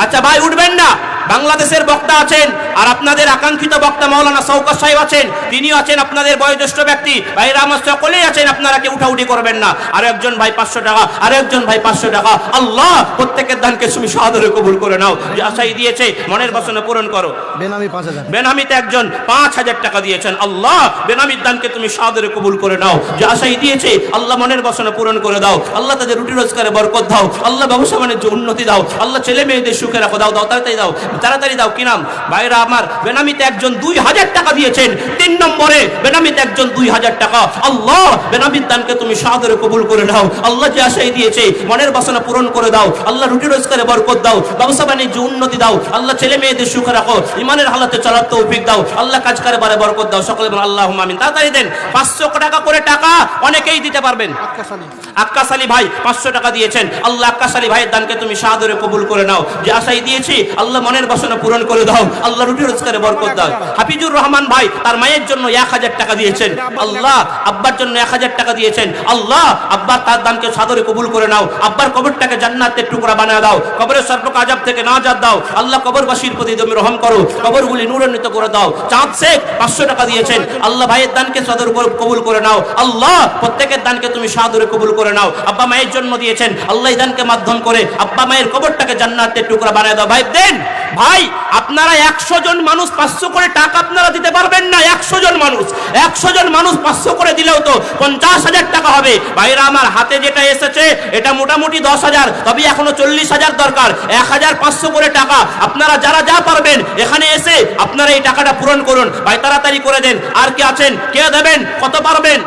আচ্ছা ভাই উঠবেন না, বাংলাদেশের বক্তা আছেন আর আপনাদের আকাঙ্ক্ষিত বক্তা মাওলানা শওকত সাহেব আছেন, তিনিও আছেন আপনাদের বয়োজ্যেষ্ঠ ব্যক্তি। ভাইরা আমার সকলেই আছেন, আপনারা কেউ উঠাউঠি করবেন না। আর একজন ভাই 500 টাকা, আর একজন ভাই 500 টাকা। আল্লাহ প্রত্যেকের দানকে তুমি সাদরে কবুল করে নাও। যে আশাই দিয়েছে মনের বাসনা পূরণ করো। বেনামি 5000, বেনামিতে একজন 5000 টাকা দিয়েছেন। আল্লাহ বেনামির দানকে তুমি সাদরে কবুল করে নাও। যে আশাই দিয়েছে আল্লাহ মনের বাসনা পূরণ করে দাও। আল্লাহ তাদের রুটি রোজগারে বরকত দাও। আল্লাহ ব্যবসা বাণিজ্য উন্নতি দাও। আল্লাহ ছেলে মেয়েদের সুখে রাখো। দাও দাও তাড়াতাড়ি দাও, তাড়াতাড়ি দাও। কি নাম? ভাইরা আমার বেনামিতে একজন 2000 টাকা দিয়েছেন। 3 নম্বরে বেনামিতে একজন 2000 টাকা। আল্লাহ বেনামির দানকে তুমি সাদরে কবুল করে নাও। আল্লাহ যে আশাই দিয়েছে মনের বাসনা পূরণ করে দাও। আল্লাহ রুটি রোজগারে বরকত দাও, ব্যবসা বাণিজ্য উন্নতি দাও। আল্লাহ ছেলে মেয়েদের সুখে রাখো, ইমানের হালাতে চলার তৌফিক দাও। আল্লাহ কাজ করে বারে বরকত দাও। সকলে বলেন আল্লাহুম্মা আমিন। তাড়াতাড়ি দেন, 500 টাকা করে টাকা অনেকেই দিতে পারবেন। আক্কাস আলী ভাই 500 টাকা দিয়েছেন। আল্লাহ আক্কাস আলী ভাইয়ের দানকে তুমি সাদরে কবুল করে নাও। যে আশাই দিয়েছি আল্লাহ মনের বাসনা পূরণ করে দাও। আল্লাহ রুটি রোজগারে বরকত দাও। হাফিজুর রহমান ভাই তার মায়ের জন্য 1000 টাকা দিয়েছেন। আল্লাহ আব্বার জন্য 1000 টাকা দিয়েছেন। আল্লাহ আব্বার তার দানকে সাদরে কবুল করে নাও। আব্বার কবরটাকে জান্নাতের টুকরা বানিয়ে দাও। কবরের সর্বক আযাব থেকে নাজাত দাও। আল্লাহ কবরবাসীর প্রতি তুমি রহম করো, কবরগুলি নূরান্বিত করে দাও। চাঁদ শেখ 500 টাকা দিয়েছেন। আল্লাহ ভাইয়ের দানকে সাদরে কবুল করে নাও। আল্লাহ প্রত্যেকের দানকে তুমি সাদরে কবুল করে নাও। আব্বা মায়ের জন্য দিয়েছেন। আল্লাহ এই দানকে মাধ্যম করে আব্বা মায়ের কবরটাকে জান্নাতের টুকরা বানিয়ে দাও। ভাই দেন, ভাই আপনারা 100 জন মানুষ 500 করে টাকা আপনারা দিতে পারবেন না। 100 জন মানুষ 500 করে দিলেও তো 50,000 টাকা হবে। ভাইরা আমার হাতে যেটা এসেছে এটা মোটামুটি 10,000, তবে এখনো 40,000 দরকার। 1500 করে টাকা আপনারা যারা যা পারবেন এখানে এসে আপনারা এই টাকাটা পূরণ করুন। ভাই তাড়াতাড়ি করে দেন। আর কে আছেন, কে দেবেন, কত পারবেন?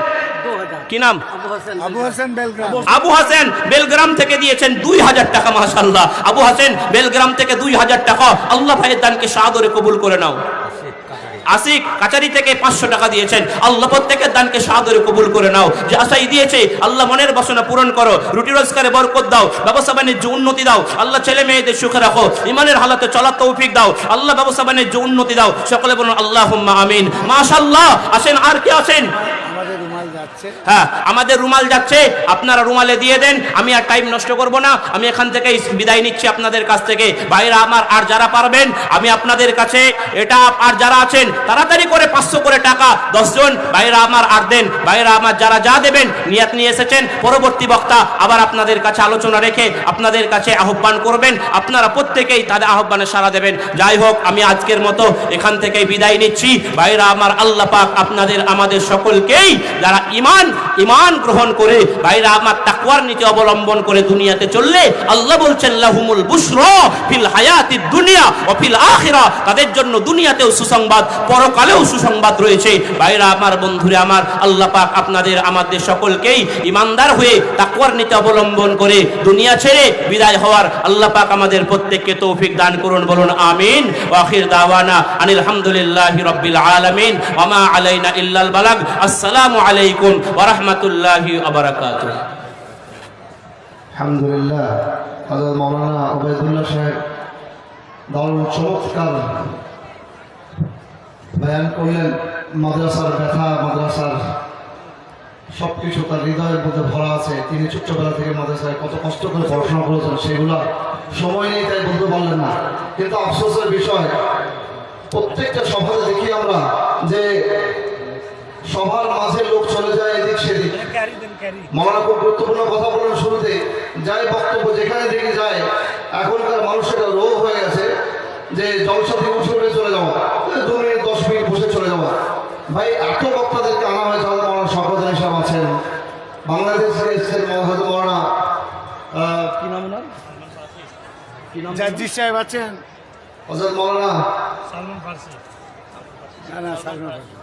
কি নাম? আবু হাসেন বেলগ্রাম থেকে দিয়েছেন 2000 টাকা। মাশাআল্লাহ, আবু হাসেন বেলগ্রাম থেকে 2000 টাকা। আল্লাহ ভাইয়ের দানকে সাদরে কবুল করে নাও। আশিক কাচারি থেকে 500 টাকা দিয়েছেন। আল্লাহ প্রত্যেকের দানকে সাদরে কবুল করে নাও। যে আশাই দিয়েছে আল্লাহ মনের বাসনা পূরণ করো, রুটি রোজগারে বরকত দাও, ব্যবসা বাণিজ্য উন্নতি দাও। আল্লাহ ছেলে মেয়েদের সুখে রাখো, ইমানের হালাতে চলার তৌফিক দাও। আল্লাহ ব্যবসা বাণিজ্য উন্নতি দাও। সকলে বলুন আল্লাহুম্মা আমিন। মাশাআল্লাহ। আসেন, আর কে আছেন? হ্যাঁ, আমাদের রুমাল যাচ্ছে, আপনারা রুমালে দিয়ে দেন। আমি আর টাইম নষ্ট করব না, আমি এখান থেকে বিদায় নিচ্ছি আপনাদের কাছ থেকে। ভাইরা আমার আর যারা পারবেন আমি আপনাদের কাছে এটা, আর যারা আছেন তাড়াতাড়ি করে 500 করে টাকা 10 জন ভাইরা আমার আর দেন। ভাইরা আমার যারা যা দেবেন নিয়ত নিয়ে এসেছেন, পরবর্তী বক্তা আবার আপনাদের কাছে আলোচনা রেখে আপনাদের কাছে আহ্বান করবেন। আপনারা প্রত্যেকেই তাদের আহ্বানে সাড়া দেবেন। যাই হোক, আমি আজকের মতো এখান থেকে বিদায় নিচ্ছি। ভাইরা আমার আল্লাহ পাক আপনাদের আমাদের সকলকেই যারা ইমান গ্রহণ করে ভাইরা আমার তাকওয়ার নীতি অবলম্বন করে দুনিয়াতে চললে আল্লাহ বলছেন লাহুমুল বুশরা ফিল হায়াতিদ দুনিয়া ওয়া ফিল আখিরাহ, তাদের জন্য দুনিয়াতেও সুসংবাদ, পরকালেও সুসংবাদ রয়েছে। ভাইরা আমার, বন্ধুরা আমার, আল্লাহ পাক আপনাদের আমাদের সকলকেই ইমানদার হয়ে তাকওয়ার নীতি অবলম্বন করে দুনিয়া ছেড়ে বিদায় হওয়ার আল্লাহ পাক আমাদের প্রত্যেককে তৌফিক দান করুন। বলুন আমিন। ওয়া আখির দাওয়ানা আনিল হামদুলিল্লাহি রাব্বিল আলামিন ওয়া মা আলাইনা ইল্লাল বালাগ। আসসালামু আলাইকুম ওয়া রাহমাতুল্লাহি ওয়া বারাকাতুহু। আলহামদুলিল্লাহ। হযরত মাওলানা ওবায়দুল্লাহ সাহেব দারুণ চমৎকার বয়ান করলেন। মাদ্রাসার ব্যথা, মাদ্রাসার সবকিছু তার হৃদয়ের মধ্যে ভরা আছে। তিনি ছোট্টবেলা থেকে মাদ্রাসায় কত কষ্ট করে পড়াশোনা করেছেন, সেগুলা সময় নেই তাই বলতে পারলেন না। কিন্তু আফসোসের বিষয়, প্রত্যেকটা সভাতে দেখি আমরা যে সবার মাঝে লোক চলে যায় এদিক সেদিক। মৌলানা খুব গুরুত্বপূর্ণ কথা বলেন শুরুতে, যাই বক্তব্য যেখানে দেখে যায়, এখনকার মানুষের রোগ হয়ে গেছে যে জলসা থেকে উঠে উঠে চলে যাওয়া, 2 মিনিট 10 মিনিট বসে চলে যাওয়া। ভাই এত বক্তাদেরকে আনা হয়েছে। আমাদের মৌলানা শওকত আলী সাহেব আছেন, বাংলাদেশ থেকে এসেছেন হয়তো মৌলানা কি নাম না, জাজির সাহেব আছেন? হযরত মাওলানা সালমান ফার্সি না সালমান ফার্সি।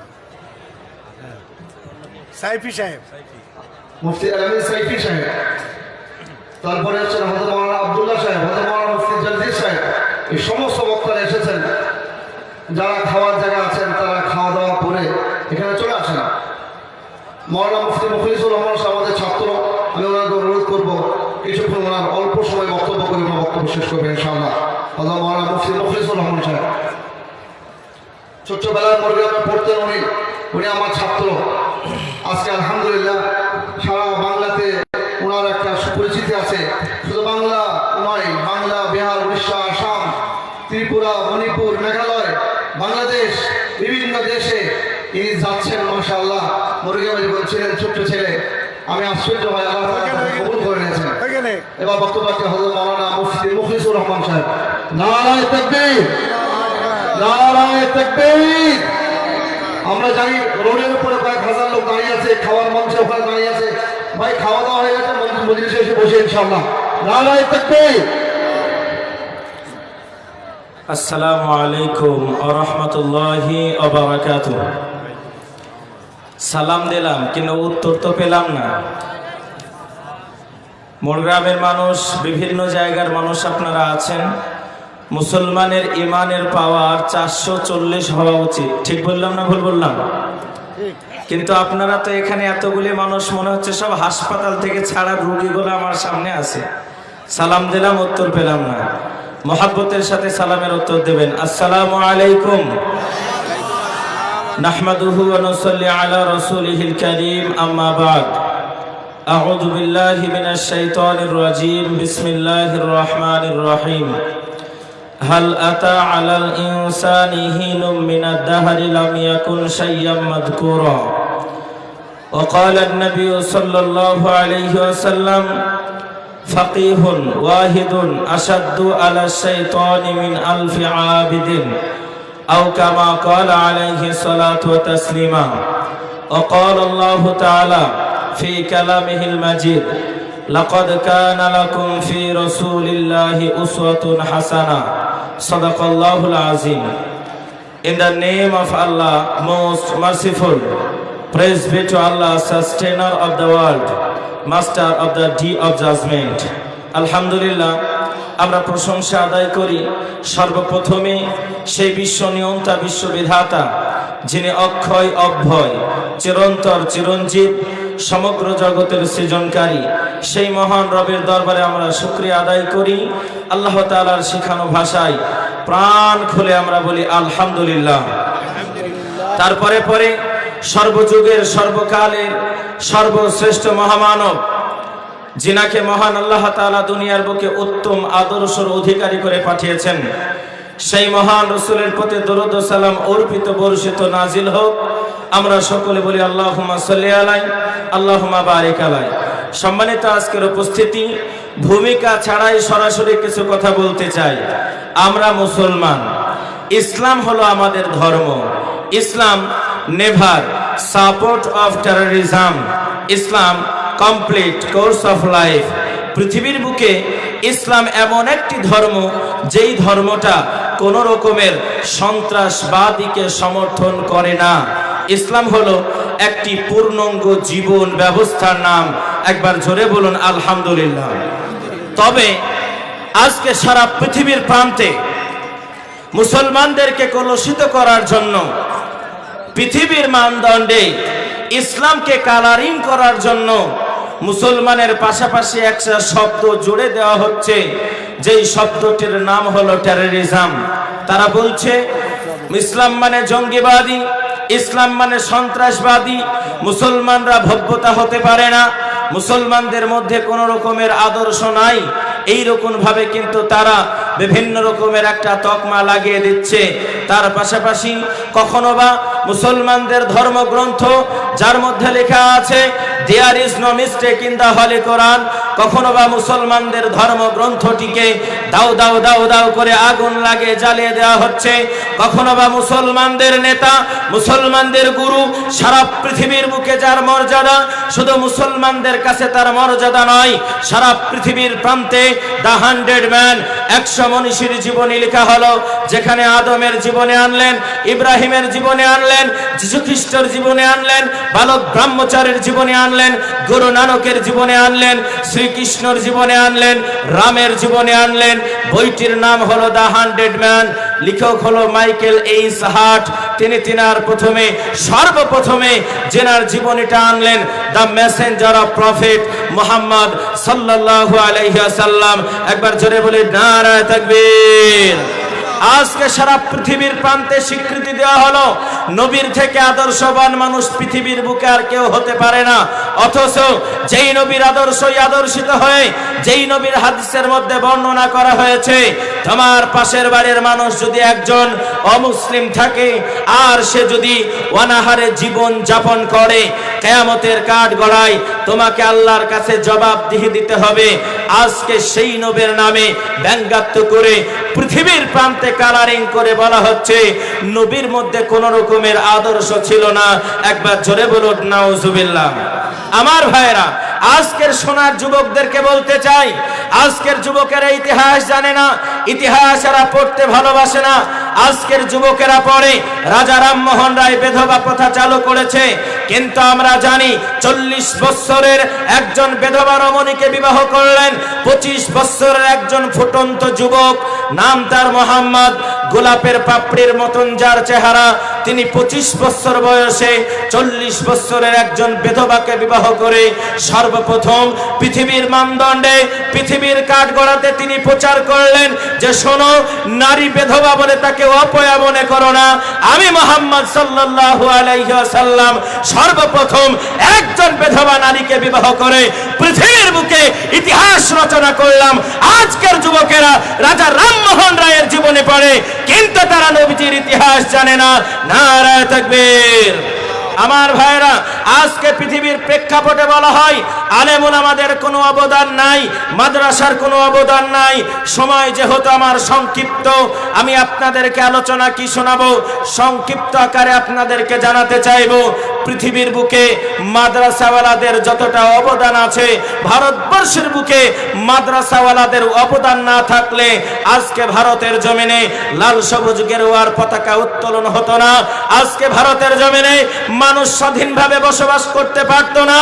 সাইফি সাহেব, মুফতি আমিন সাইফি সাহেব, তারপরে হচ্ছেন হযরত মাওলানা আব্দুল্লাহ সাহেব, হযরত মাওলানা মুফতি জাজির সাহেব। এই সমস্ত বক্তারা এসেছেন। যারা খাওয়ার জায়গা আছেন তারা খাওয়া দাওয়া করে এখানে চলে আসেন। মাওলানা মুফতি মুখলিসুর রহমান সাহেব আমাদের ছাত্র, আমি ওনাকে অনুরোধ করবো কিছুক্ষণ ওনার অল্প সময় বক্তব্য করে ওনার বক্তব্য শেষ করবেন ইনশাআল্লাহ। হযরত মাওলানা মুফতি মুখলিসুর রহমান সাহেব ছোট্টবেলায় মরগ্রামে পড়তেন উনি আমার ছাত্র। আজকে আলহামদুলিল্লাহ সারা বাংলাতে ওনার একটা সুপরিচিতি আছে। শুধু বাংলা নয়, বাংলা, বিহার, উড়িষ্যা, আসাম, ত্রিপুরা, মণিপুর, মেঘালয়, বাংলাদেশ, বিভিন্ন দেশে ইনি যাচ্ছেন মাশাআল্লাহ। মরগ্রামে যখন ছিলেন ছোট্ট ছেলে, আমি আশ্চর্য হয় আল্লাহ তাআলা কবুল করে নিয়েছেন। ওইখানে এবার বক্তব্য রাখছেন হযরত মাওলানা মুফতি মুখলিসুর রহমান সাহেব। নারায়ে তাকবীর, নারায়ে তাকবীর। আমরা জানি রোডের উপরে কয়েক হাজার লোক দাঁড়িয়ে আছে, খাওয়ার মঞ্চে ওখানে দাঁড়িয়ে আছে। ভাই খাওয়া দাওয়া হয়ে গেছে, মজলিসে এসে বসে ইনশাআল্লাহ। নারায়ে তাকবীর। আসসালামু আলাইকুম ওয়া রাহমাতুল্লাহি ওয়া বারাকাতুহু। সালাম দিলাম কিন্তু উত্তর তো পেলাম না। মোরগ্রামের মানুষ, বিভিন্ন জায়গার মানুষ আপনারা আছেন। মুসলমানের ইমানের পাওয়ার 440 হওয়া উচিত। ঠিক বললাম না ভুল বললাম? কিন্তু আপনারা তো এখানে এতগুলি মানুষ, মনে হচ্ছে সব হাসপাতাল থেকে ছাড়া রোগীগুলো আমার সামনে আছে। সালাম দিলাম, উত্তর পেলাম না। মোহাব্বতের সাথে সালামের উত্তর দেবেন। আসসালামু আলাইকুম। নাহমাদুহু ওয়া নুসাল্লি আলা রাসূলিহিল কারীম, আম্মা বা'দ। আউযু বিল্লাহি মিনাশ শাইতানির রাজীম। বিসমিল্লাহির রাহমানির রহিম। হাল আতা আলাল ইনসানি হিনুম মিনাদ দাহরি লাম ইয়াকুন শাইয়্যাম মাযকুরা। ওয়া ক্বালা আন-নাবিয়্যু সাল্লাল্লাহু আলাইহি ওয়াসাল্লাম ফাকিহুন ওয়াহিদুন আশাদ্দু আলা শাইতানি মিন আলফি আবিদিন আও কামা ক্বালা আলাইহি সালাতু ওয়া তাসলিমা। ওয়া ক্বালা আল্লাহু তাআলা ফি কালামিহিল মাজিদ লাকাদ কানা লাকুম ফি রাসূলিল্লাহি উসওয়াতুন হাসানাহ। সাদাকাল্লাহুল আযীম। In the name of Allah, most merciful, praise be to Allah, sustainer of the world, master of the day of judgment. আলহামদুলিল্লাহ, আমরা প্রশংসা আদায় করি সর্বপ্রথমে সেই বিশ্ব নিয়ন্তা, বিশ্ববিধাতা, যিনি অক্ষয় অভ্যয়, চিরন্তর চিরঞ্জীব, সমগ্র জগতের সৃজনকারী। সেই মহান রবের দরবারে আমরা শুকরিয়া আদায় করি। আল্লাহ তাআলার শেখানো ভাষায় প্রাণ খুলে আমরা বলি আলহামদুলিল্লাহ। তারপরে পরে সর্বযুগের, সর্বকালের সর্বশ্রেষ্ঠ মহামানব, যিনাকে মহান আল্লাহ তাআলা দুনিয়ার বুকে উত্তম আদর্শের অধিকারী করে পাঠিয়েছেন, সেই মহান রাসূলের প্রতি দরুদ ও সালাম অর্পিত, বর্ষিত, নাজিল হোক। আমরা সকলে বলি আল্লাহুম্মা সাল্লি আলাইহি, আল্লাহুম্মা বারিক আলাইহি। সম্মানিত আজকের উপস্থিতি, ভূমিকা ছাড়াই সরাসরি কিছু কথা বলতে চাই। আমরা মুসলমান, ইসলাম হলো আমাদের ধর্ম। Islam never support of terrorism. Islam complete course of life. পৃথিবীর বুকে ইসলাম এমন একটি ধর্ম, যেই ধর্মটা কোন রকমের সন্ত্রাসবাদীকে সমর্থন করে না। ইসলাম হলো একটি পূর্ণাঙ্গ জীবন ব্যবস্থার নাম। একবার জোরে বলুন আলহামদুলিল্লাহ। তবে আজকে সারা পৃথিবীর প্রান্তে মুসলমানদেরকে কলুষিত করার জন্য, পৃথিবীর মানদণ্ডে ইসলামকে কালারিং করার জন্য মুসলমানের পাশাপাশি একটা শব্দ জুড়ে দেওয়া হচ্ছে, যেই শব্দটির নাম হলো টেররিজম। তারা বলছে ইসলাম মানে জঙ্গিবাদী, ইসলাম মানে সন্ত্রাসবাদী, মুসলমানরা ভব্যতা হতে পারে না, মুসলমানদের মধ্যে কোনো রকমের আদর্শ নাই। এই রকম ভাবে কিন্তু তারা বিভিন্ন রকমের একটা তকমা লাগিয়ে দিচ্ছে। তার পাশাপাশি কখনো বা মুসলমানদের ধর্মগ্রন্থ যার মধ্যে লেখা আছে there is no mistake in the holy Quran, কখনো বা মুসলমানদের ধর্মগ্রন্থটিকে দাও দাও দাও দাও করে আগুন লাগে জ্বালিয়ে দেওয়া হচ্ছে, কখনো বা মুসলমানদের নেতা, মুসলমানদের গুরু, সারা পৃথিবীর বুকে যার মর্যাদা, শুধু মুসলমানদের কাছে তার মর্যাদা নয়, সারা পৃথিবীর প্রান্তে দ্য 100 ম্যান, 100 মনীষীর জীবনী লেখা হলো, যেখানে আদমের জীবনে আনলেন, ইব্রাহিমের জীবনে আনলেন, যীশু খ্রিস্টের জীবনে আনলেন, বালক ব্রহ্মচারীর জীবনে আনলেন, গুরু নানকের জীবনে আনলেন, শ্রীকৃষ্ণর জীবনে আনলেন, রামের জীবনে আনলেন। বইটির নাম হলো দ্য 100 ম্যান, লেখক হলো মাইকেল এইচ হার্ট। তিনি তিনার সর্বপ্রথমে জেনার জীবনীটা আনলেন, the Messenger of prophet Muhammad সাল্লাল্লাহু আলাইহি ওয়াসাল্লাম। একবার জোরে বলি নারায়ে তাকবীর। আজকে সারা পৃথিবীর প্রান্তে স্বীকৃতি দেওয়া হলো নবীর থেকে আদর্শবান মানুষ পৃথিবীর বুকে আর কেউ হতে পারে না। অথচ যেই নবীর আদর্শই আদর্শিত হয়ে, যেই নবীর হাদিসের মধ্যে বর্ণনা করা হয়েছে, তোমার পাশের বাড়ির মানুষ যদি একজন অমুসলিম থাকে আর সে যদি অনাহারে জীবন যাপন করে, কিয়ামতের কাঠ গড়ায় তোমাকে আল্লাহর কাছে জবাবদিহি দিতে হবে। আজকে সেই নবীর নামে ব্যঙ্গাত্ব করে পৃথিবীর প্রান্তে কালারিং করে বলা হচ্ছে নবীর মধ্যে কোন রকমের আদর্শ ছিল না। একবার জোরে বলুন নাউজুবিল্লাহ। আমার ভাইরা, আজকের সোনার যুবকদেরকে বলতে চাই, আজকের যুবকেরা ইতিহাস জানে না, ইতিহাস এরা পড়তে ভালোবাসে না। আজকের যুবকেরা পড়ে রাজা রামমোহন রায় বিধবা প্রথা চালু করেছে, কিন্তু আমরা জানি 40 বছরের একজন বিধবা রমণীকে বিবাহ করলেন 25 বছরের একজন ফুটন্ত যুবক, নাম তার মোহাম্মদ। গোলাপের পাপড়ির মতন যার চেহারা, তিনি 25 বছর বয়সে 40 বছরের একজন বিধবাকে বিবাহ করে সর্বপ্রথম পৃথিবীর মানদণ্ডে, পৃথিবীর কাঠগড়াতে তিনি প্রচার করলেন যে শোনো, নারী বিধবা বলে তাকে অপয়া মনে করো না। আমি মুহাম্মদ সাল্লাল্লাহু আলাইহি ওয়াসাল্লাম সর্বপ্রথম একজন বিধবা নারীকে বিবাহ করে পৃথিবীর বুকে ইতিহাস রচনা করলাম। আজকের যুবকেরা রাজা রামমোহন রায়ের জীবনে পড়ে, কিন্তু তারা নবীজির ইতিহাস জানে না। নারায়ে তাকবীর। আমার ভাইরা, আজকে পৃথিবীর প্রেক্ষাপটে বলা হয় আলেম ওলামাদের কোনো অবদান নাই, মাদ্রাসার কোনো অবদান নাই। সময় যেহেতু আমার সংক্ষিপ্ত, আমি আপনাদেরকে আলোচনা কি শোনাবো সংক্ষিপ্ত আকারে আপনাদেরকে জানাতে চাইবো। পৃথিবীর বুকে মাদ্রাসাওয়ালাদের যতটা অবদান আছে, ভারতবর্ষের বুকে মাদ্রাসাওয়ালাদের অবদান না থাকলে আজকে ভারতের জমিনে লাল সবুজ গেরুয়ার পতাকা উত্তোলন হতো না। আজকে ভারতের জমিনে মানুষ স্বাধীনভাবে বসবাস করতে পারতো না।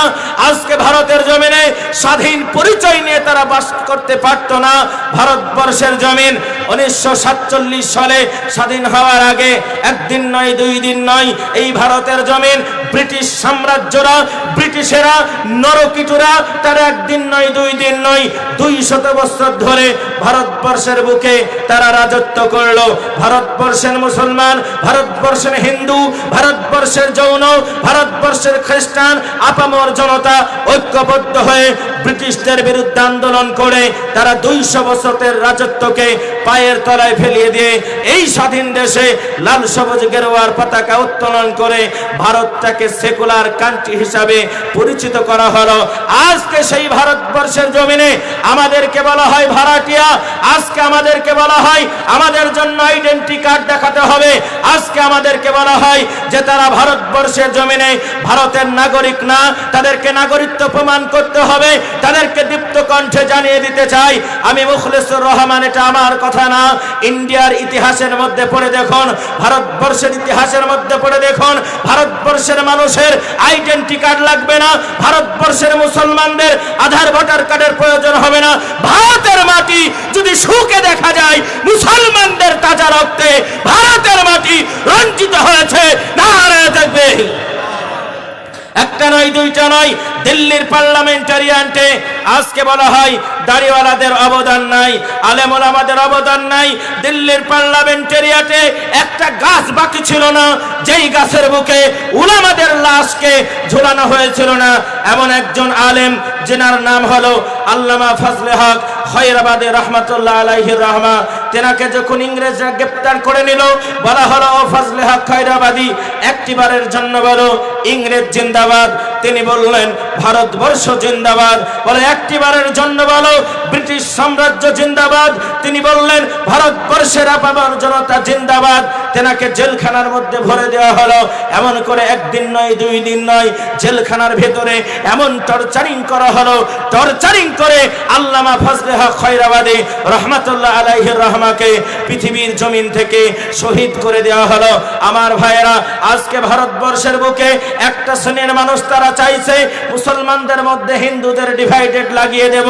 আজকে ভারতের জমিনে স্বাধীন পরিচয় নিয়ে তারা বাস করতে পারতো না। ভারতবর্ষের জমিন 1947 সালে স্বাধীন হওয়ার আগে একদিন নয়, 2 দিন নয়, এই ভারতের জমিন ব্রিটিশ সাম্রাজ্যরা, ব্রিটিশেরা, নরকিটুরা তারা একদিন নয়, 2 দিন নয়, 200 বছর ধরে ভারতবর্ষের বুকে তারা রাজত্ব করলো। ভারতবর্ষের মুসলমান, ভারতবর্ষের হিন্দু, ভারতবর্ষের জৈন, ভারতবর্ষের খ্রিস্টান আপামর জনতা ঐক্যবদ্ধ হয়ে ব্রিটিশদের বিরুদ্ধে আন্দোলন করে তারা 200 বছরের রাজত্বকে পায়ের তলায় ফেলিয়ে দিয়ে এই স্বাধীন দেশে লাল সবুজ গেরুয়ার পতাকা উত্তোলন করে ভারতটাকে সেকুলার কান্ট্রি হিসাবে পরিচিত করা হলো। আজকে সেই ভারতবর্ষের জমিনে আমাদেরকে বলা হয় ভাড়াটিয়া, আজকে আমাদেরকে বলা হয় আমাদের জন্য আইডেন্টি কার্ড দেখাতে হবে, আজকে আমাদেরকে বলা হয় যে তারা ভারতবর্ষের জমিনে ভারতের নাগরিক না, তাদেরকে নাগরিকত্ব প্রমাণ করতে হবে। তাদেরকে দীপ্ত কণ্ঠে জানিয়ে দিতে চাই, আমি মুখলেসুর রহমান, এটা আমার কথা না। ইন্ডিয়ার ইতিহাসের মধ্যে পড়ে দেখুন, ভারতবর্ষের ইতিহাসের মধ্যে পড়ে দেখুন, ভারতবর্ষের মানুষের আইডেন্টি কার্ড লাগবে না, ভারতবর্ষের মুসলমানদের আধার ভোটার কার্ডের প্রয়োজন হবে না। ভারতের মাটি যদি সুখে দেখা যায় মুসলমানদের তাজা রক্তে ভারতের মাটি রঞ্জিত হয়েছে। নারায়ে তাকবীর। একটা নয়, 2টা নয়, দিল্লির পার্লামেন্টারিয়ানটে আজকে বলা হয় দাড়িওয়ালাদের অবদান নাই, আলেম ওলামাদের অবদান নাই। দিল্লির পার্লামেন্টারিয়াটে একটা গাছ বাকি ছিল না যেই গাছের বুকে উলামাদের লাশকে ঝুলানো হয়েছিল না। এমন একজন আলেম যেনার নাম হলো আল্লামা ফজলে হক খয়রাবাদী রহমাতুল্লাহ আলাইহির রহমা, তেনাকে যখন ইংরেজরা গ্রেপ্তার করে নিল, বলা হলো ও ফজলে হক খয়রাবাদী, একটিবারের জন্য বলো ইংরেজ জিন্দাবাদ। তিনি বললেন ভারতবর্ষ জিন্দাবাদ। বলে একটিবারের জন্য বলো ব্রিটিশ সাম্রাজ্য জিন্দাবাদ। তিনি বললেন ভারতবর্ষের আপামর জনতা জিন্দাবাদ। তেনাকে জেলখানার মধ্যে ভরে দেওয়া হলো। এমন করে একদিন নয়, 2 দিন নয়, জেলখানার ভেতরে এমন টর্চারিং করা হলো, টর্চারিং করে আল্লামা ফজলে হক খয়রাবাদী রহমাতুল্লাহ আলাইহির রহমাকে পৃথিবীর জমিন থেকে শহীদ করে দেওয়া হলো। আমার ভাইয়েরা, আজকে ভারতবর্ষের বুকে একটা শ্রেণীর মানুষ তারা চাইছে মুসলমানদের মধ্যে হিন্দুদের ডিভাইডেড লাগিয়ে দেব।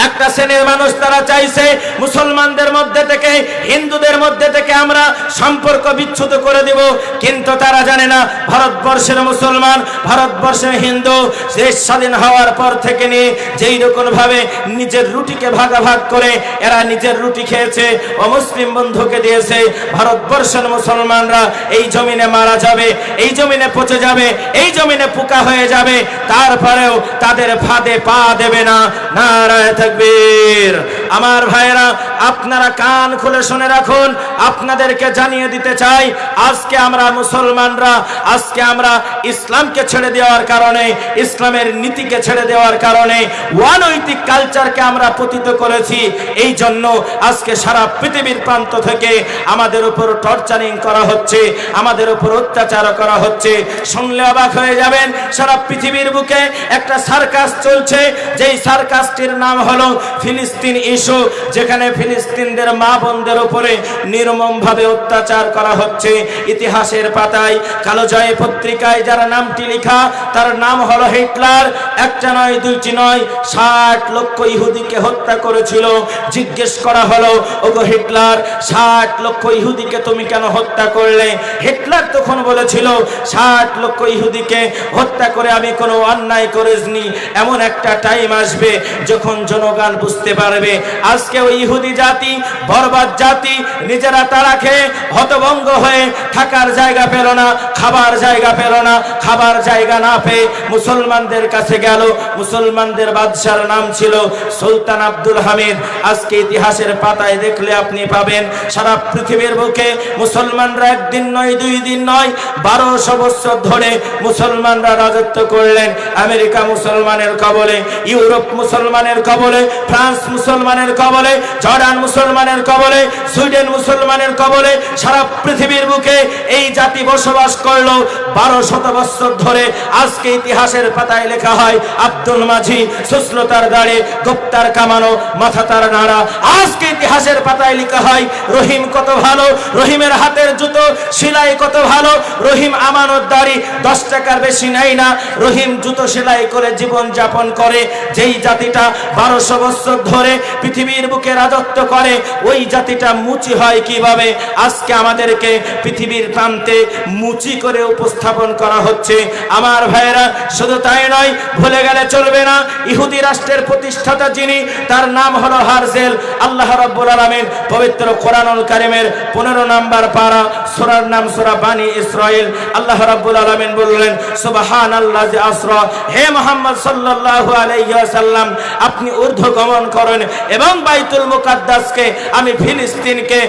একটা শ্রেণীর মানুষ তারা চাইছে মুসলমানদের মধ্যে থেকে হিন্দুদের মধ্যে থেকে আমরা সম্পর্ক বিচ্ছুত করে দেব। কিন্তু তারা জানে না ভারতবর্ষের মুসলমান, ভারতবর্ষের হিন্দু দেশ স্বাধীন হওয়ার পর থেকে নিয়ে যেই রকম ভাবে নিজের রুটিকে ভাগাভাগ করে এরা নিজের রুটি খেয়েছে, অমুসলিম বন্ধুকে দিয়েছে। ভারতবর্ষের মুসলমানরা এই জমিনে মারা যাবে, এই জমিনে পচে যাবে, এই জমিনে পোকা হয়ে যাবে, তারপরেও তাদের ফাঁদে পা দেবে না। নারায়ে তাকবীর। আমার ভাইরা, আপনারা কান খুলে শুনে রাখুন, আপনাদেরকে জানিয়ে দিতে চাই আজকে আমরা মুসলমানরা, আজকে আমরা ইসলামকে ছেড়ে দেওয়ার কারণে, ইসলামের নীতিকে ছেড়ে দেওয়ার কারণে অনৈতিক কালচারকে আমরা পতিত করেছি। এই জন্য আজকে সারা পৃথিবীর প্রান্ত থেকে আমাদের উপর টর্চারিং করা হচ্ছে, আমাদের উপর অত্যাচার করা হচ্ছে। শুনলে অবাক হয়ে যাবেন, সারা পৃথিবীর বুকে একটা সার্কাস চলছে, যেই সার্কাসটির নাম হলো ফিলিস্তিন ইস্যু, যেখানে ফিলিস্তিনদের মা বোনদের উপরে নির্মমভাবে অত্যাচার করা হচ্ছে। ইতিহাসের পাতায় কালোজয় পত্রিকায় যারা নামটি লেখা, তার নাম হলো হিটলার। একটা নয়, 2টি নয়, 60 লক্ষ ইহুদিকে হত্যা করেছিল। জিজ্ঞেস করা হলো, ওগো হিটলার, 60 লক্ষ ইহুদিকে তুমি কেন হত্যা করলে? হিটলার তখন বলেছিল 60 লক্ষ ইহুদিকে হত্যা করে আমি কোনো অন্যায় করিনি। এমন একটা টাইম আসবে যখন জনগণ বুঝতে পারবে আজকে ওই ইহুদি জাতি, বরবাদ জাতি, নিজেরা তারা খেয়ে হতভঙ্গ হয়ে থাকার জায়গা পেল না, খাবার জায়গা পেল না। খাবার জায়গা না পেয়ে মুসলমানদের কাছে গেল। মুসলমানদের বাদশার নাম ছিল সুলতান আব্দুল হামিদ। আজকে ইতিহাসের পাতায় দেখলে আপনি পাবেন সারা পৃথিবীর বুকে মুসলমানরা একদিন নয়, 2 দিন নয়, 1200 বছর ধরে মুসলমানরা রাজত্ব করলেন। আমেরিকা মুসলমানের কবলে, ইউরোপ মুসলমানের কবলে, ফ্রান্স মুসলমানের কবলে, জর্ডান মুসলমানের কবলে, সুইডেন মুসলমানের কবলে, সারা পৃথিবীর বুকে এই জাতি বসবাস করলো 1200 বছর ধরে। আজকে ইতিহাসের পাতায় লেখা হয় আব্দুল মাঝি, সুশ্রতার দাড়ে, গুপ্তার কামানো, মাথা তার নাড়া। আজকে ইতিহাসের পাতায় লেখা হয় রহিম কত ভালো, রহিমের হাতের জুতো সেলাই কত ভালো, রহিম আমানতদারি 10 টাকার বেশি নেয় না, রহিম জুতো সেলাই করে জীবন যাপন করে। যেই জাতিটা 1200 বছর ধরে পৃথিবীর বুকে রাজত্ব করে, ওই জাতিটা মুচি হয় কিভাবে? আজকে আমাদেরকে পৃথিবীর প্রান্তে মুচি করে উপস্থাপন করা হচ্ছে। আমার ভাইয়েরা, শুধু তাই নয়, ভুলে গেলে চলবে না, ইহুদি রাষ্ট্রের প্রতিষ্ঠাতা যিনি, তার নাম হলো হারজেল। আল্লাহ রাব্বুল আলামিন পবিত্র কোরআনুল কারীমের 15 নম্বর পারা, সূরার নাম সূরা বানি ইসরাইল। আল্লাহ রাব্বুল আলামিন বললেন সুবহানাল্লাযী আসরা, হে মুহাম্মদ সাল্লাল্লাহু আলাইহি ওয়াসাল্লাম, আপনি ঊর্ধ্বগমন করেন এবং বাইতুল মুকাদ্দাসকে, আমি ফিলিস্তিনকে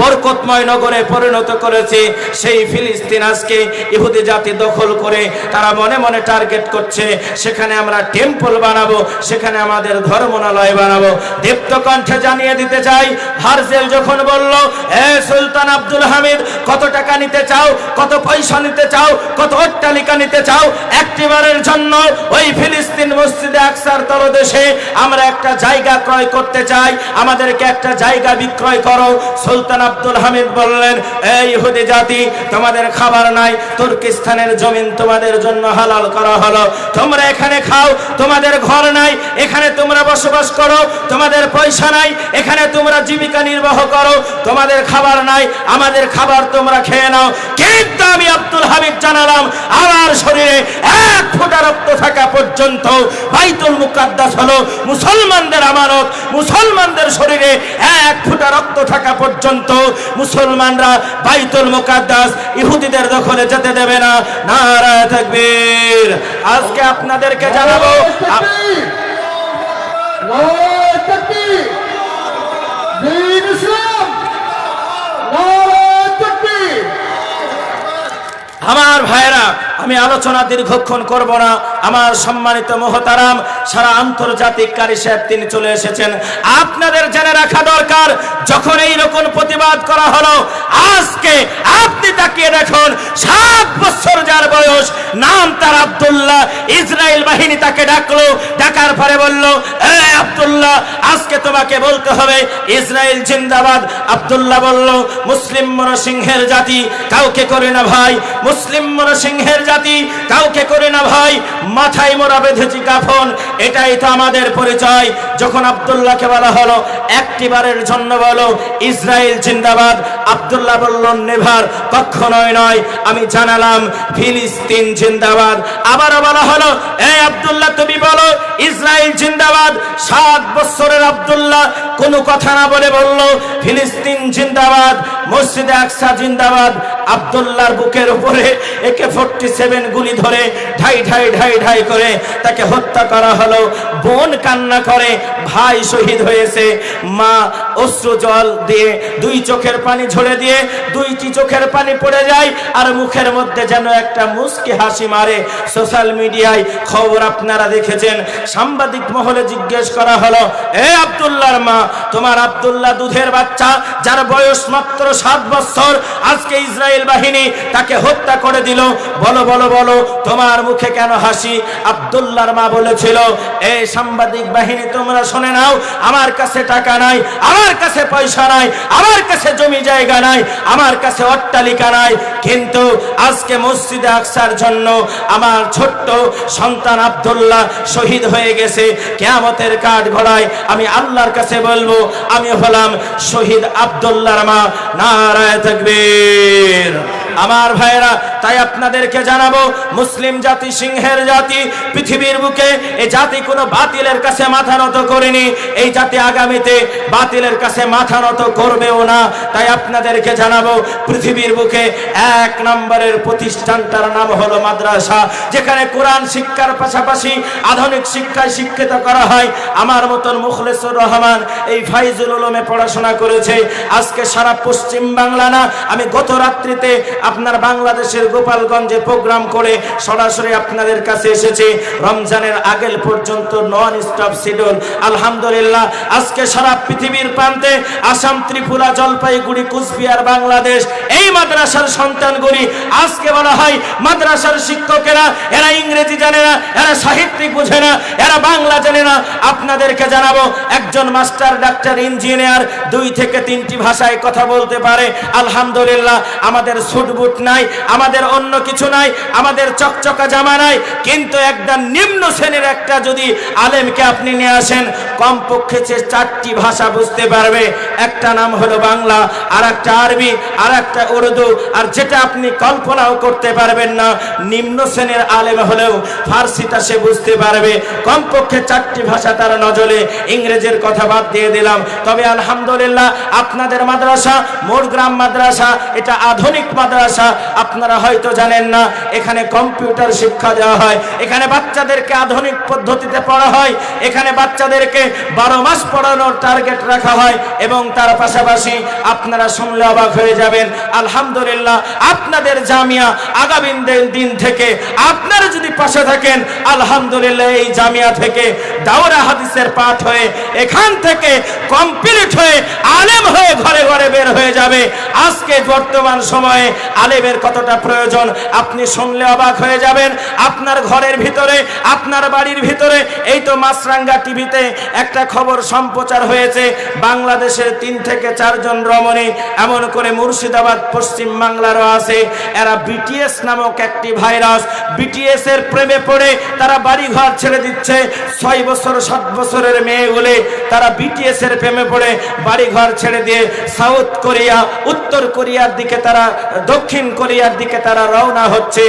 বরকতময় নগরে পরিণত করেছে। সেই ফিলিস্তিন আজকে ইহুদি জাতি দখল করে তারা মনে মনে টার্গেট করছে, সেখানে আমরা টেম্পল বানাবো, সেখানে আমাদের ধর্মনালয় বানাবো। দীপ্ত কণ্ঠে জানিয়ে দিতে চাই, হারজেল যখন বলল, হে সুলতান আব্দুল হামিদ, কত টাকা নিতে চাও, কত পয়সা নিতে চাও, কত অট্টালিকা নিতে চাও? একটিবারের জন্য ওই ফিলিস্তিন মসজিদে আকসার তলদেশে আমরা একটা জায়গা ক্রয় করতে চাই, আমাদেরকে একটা জায়গা বিক্রয় করো। সুলতান আব্দুল হামিদ বললেন, এই ইহুদি জাতি, তোমাদের খাবার নাই, তুর্কিস্তানের জমিন তোমাদের জন্য হালাল করা হলো, তোমরা এখানে খাও, তোমাদের ঘর নাই, এখানে তোমরা বসবাস করো, তোমাদের পয়সা নাই, এখানে তোমরা জীবিকা নির্বাহ করো, তোমাদের খাবার নাই, আমাদের খাবার তোমরা খেয়ে নাও। কিন্তু আমি আব্দুল হামিদ জানালাম, আমার শরীরে 1 ফোঁটা রক্ত থাকা পর্যন্ত বাইতুল মুকাদ্দাস হলো মুসলমানদের আমানত। মুসলমানদের শরীরে 1 ফোঁটা রক্ত থাকা পর্যন্ত মুসলমানরা বাইতুল মুকাদ্দাস ইহুদিদের দখলে যেতে দেবে না। নারায়ে তাকবীর। আজকে আপনাদেরকে জানাবো, নারায়ে তাকবীর, আমার ভাইরা, আমি আলোচনা দীর্ঘক্ষণ করব না। আমার সম্মানিত মুহতারাম সারা আন্তর্জাতিক কারি সাহেব তিনি চলে এসেছেন। আপনাদের জেনে রাখা দরকার, যখন এই রকম প্রতিবাদ করা হলো, আজকে আপনি তাকিয়ে দেখুন, 7 বছর যার বয়স, নাম তার আব্দুল্লাহ, ইসরায়েল বাহিনী তাকে ডাকলো, ডাকার পরে বলল, এ আব্দুল্লাহ, আজকে তোমাকে বলতে হবে ইসরায়েল জিন্দাবাদ। আব্দুল্লাহ বলল, মুসলিম মরসিংহের জাতি কাউকে করে না ভাই, মুসলিম মরসিংহের জাতি কাউকে করে না ভাই, মাথায় মোড়া বেঁধেছি কাফন, এটাই তো আমাদের পরিচয়। যখন আব্দুল্লাহকে বলা হলো একটিবারের জন্য বলো ইসরায়েল জিন্দাবাদ, আব্দুল্লাহ বলল, নেভার, কখনোই নয়, আমি জানালাম ফিলিস্তিন জিন্দাবাদ। আবারও বলা হলো, এই আব্দুল্লাহ তুমি বলো ইসরায়েল জিন্দাবাদ। 7 বছরের আব্দুল্লাহ কোনো কথা না বলে বলল ফিলিস্তিন জিন্দাবাদ, মসজিদে আকসা জিন্দাবাদ। আব্দুল্লাহর বুকের উপরে AK-47 গুলি ধরে ঢাই ঢাই ঢাই ঢাই করে তাকে হত্যা করা হলো। বোন কান্না করে, ভাই শহীদ হয়েছে। মা অশ্রু জল দিয়ে 2 চোখের পানি ঝরে দিয়ে 2টি চোখের পানি পড়ে যায়, আর মুখের মধ্যে যেন একটা মুস্কি হাসি মারে। সোশ্যাল মিডিয়ায় খবর আপনারা দেখেছেন। সাংবাদিক মহলে জিজ্ঞেস করা হলো, এ আব্দুল্লাহর মা, তোমার আব্দুল্লাহ দুধের বাচ্চা যার বয়স মাত্র 7 বছর, আজকে ইসরায়েল বাহিনী তাকে হত্যা করে দিল, বলো বলো বলো তোমার মুখে কেন হাসি? আব্দুল্লাহর মা বলেছিল, এই সাংবাদিক বাহিনী তোমরা শুনে নাও, আমার কাছে টাকা নাই, আমার কাছে পয়সা নাই, আমার কাছে জমি জায়গা নাই, আমার কাছে অট্টালিকা নাই, কিন্তু আজকে মসজিদে আকসার জন্য আমার ছোট্ট সন্তান আব্দুল্লাহ শহীদ হয়ে গেছে। কিয়ামতের কাঠ ঘোড়ায় আমি আল্লাহর কাছে বলবো, আমি হলাম শহীদ আব্দুল্লাহর মা। নারায়ে তাকবীর। আমার ভাইরা, তাই আপনাদেরকে জানাবো, মুসলিম জাতি সিংহের জাতি, পৃথিবীর বুকে এই জাতি কোনো বাতিলের কাছে মাথা নত করেনি, এই জাতি আগামীতে বাতিলের কাছে মাথা নত করবেও না। তাই আপনাদেরকে জানাবো, পৃথিবীর বুকে 1 নম্বরের প্রতিষ্ঠানটার নাম হলো মাদ্রাসা, যেখানে কোরআন শিক্ষার পাশাপাশি আধুনিক শিক্ষায় শিক্ষিত করা হয়। আমার মতন মুখলেসুর রহমান এই ফাইজুল উলুমে পড়াশোনা করেছে। আজকে সারা পশ্চিম বাংলা না, আমি গত রাত্রিতে আপনার বাংলাদেশের গোপালগঞ্জে প্রোগ্রাম করে সরাসরি আপনাদের কাছে এসেছে। রমজানের আগের পর্যন্ত নন স্টপ শিডিউল। আলহামদুলিল্লাহ, আজকে সারা পৃথিবীর প্রান্তে আসাম, ত্রিপুরা, জলপাইগুড়ি, কুচবিহার, বাংলাদেশ, এই মাদ্রাসার সন্তানগুলি, আজকে বলা হয় মাদ্রাসার শিক্ষকেরা, এরা ইংরেজি জানে না, এরা সাহিত্যিক বুঝে না, এরা বাংলা জানে না। আপনাদেরকে জানাবো, একজন মাস্টার, ডাক্তার, ইঞ্জিনিয়ার 2 থেকে 3টি ভাষায় কথা বলতে পারে। আলহামদুলিল্লাহ, আমাদের সুটবুট নাই, আমাদের অন্য কিছু নাই, আমাদের চকচকা জামা নাই, কিন্তু একদম নিম্ন শ্রেণীর একটা যদি আলেমকে আপনি নিয়ে আসেন, কমপক্ষে 4টি ভাষা বুঝতে পারবে। একটা নাম হলো বাংলা, আর একটা আরবি, আর একটা উর্দু, আর যেটা আপনি কল্পনাও করতে পারবেন না, নিম্ন শ্রেণীর আলেম হলেও ফার্সিটা সে বুঝতে পারবে। কমপক্ষে 4টি ভাষা তার নজরে। ইংরেজির কথা বাদ দিয়ে দিলাম। তবে আলহামদুলিল্লাহ, আপনাদের মাদ্রাসা মোরগ্রাম মাদ্রাসা, এটা আধুনিক মাদ্রাসা। আপনারা হয়তো জানেন না, এখানে কম্পিউটার শিক্ষা দেওয়া হয়, এখানে বাচ্চাদেরকে আধুনিক পদ্ধতিতে পড়া হয়, এখানে বাচ্চাদেরকে 12 মাস পড়ানোর টার্গেট রাখা হয়, এবং তার পাশাপাশি আপনারা শুনলে অবাক হয়ে যাবেন, আলহামদুলিল্লাহ, আপনাদের জামিয়া আগামী দিন থেকে আপনারা যদি পাশে থাকেন, আলহামদুলিল্লাহ, এই জামিয়া থেকে দাওরা হাদিসের পাঠ হয়ে এখান থেকে কমপ্লিট হয়ে আলেম হয়ে ঘরে ঘরে বের হয়ে যাবে। আজকে বর্তমান সময়ে আলেমের কতটা প্রয়োজন আপনি শুনলে অবাক হয়ে যাবেন। আপনার ঘরের ভিতরে, আপনার বাড়ির ভিতরে, এই তো মাছরাঙ্গা টিভিতে একটা খবর সম্প্রচার হয়েছে, বাংলাদেশের 3 থেকে 4 জন রমণী, এমন করে মুর্শিদাবাদ, পশ্চিম বাংলারও আছে, এরা বিটিএস নামক একটি ভাইরাস, বিটিএস এর প্রেমে পড়ে তারা বাড়ি ঘর ছেড়ে দিচ্ছে। 6 বছর 7 বছরের মেয়েগুলি তারা বিটিএস এর প্রেমে পড়ে বাড়ি ঘর ছেড়ে দিয়ে সাউথ কোরিয়া, উত্তর কোরিয়ার দিকে, তারা দক্ষিণ কোরিয়ার দিকে তারা রওনা হচ্ছে।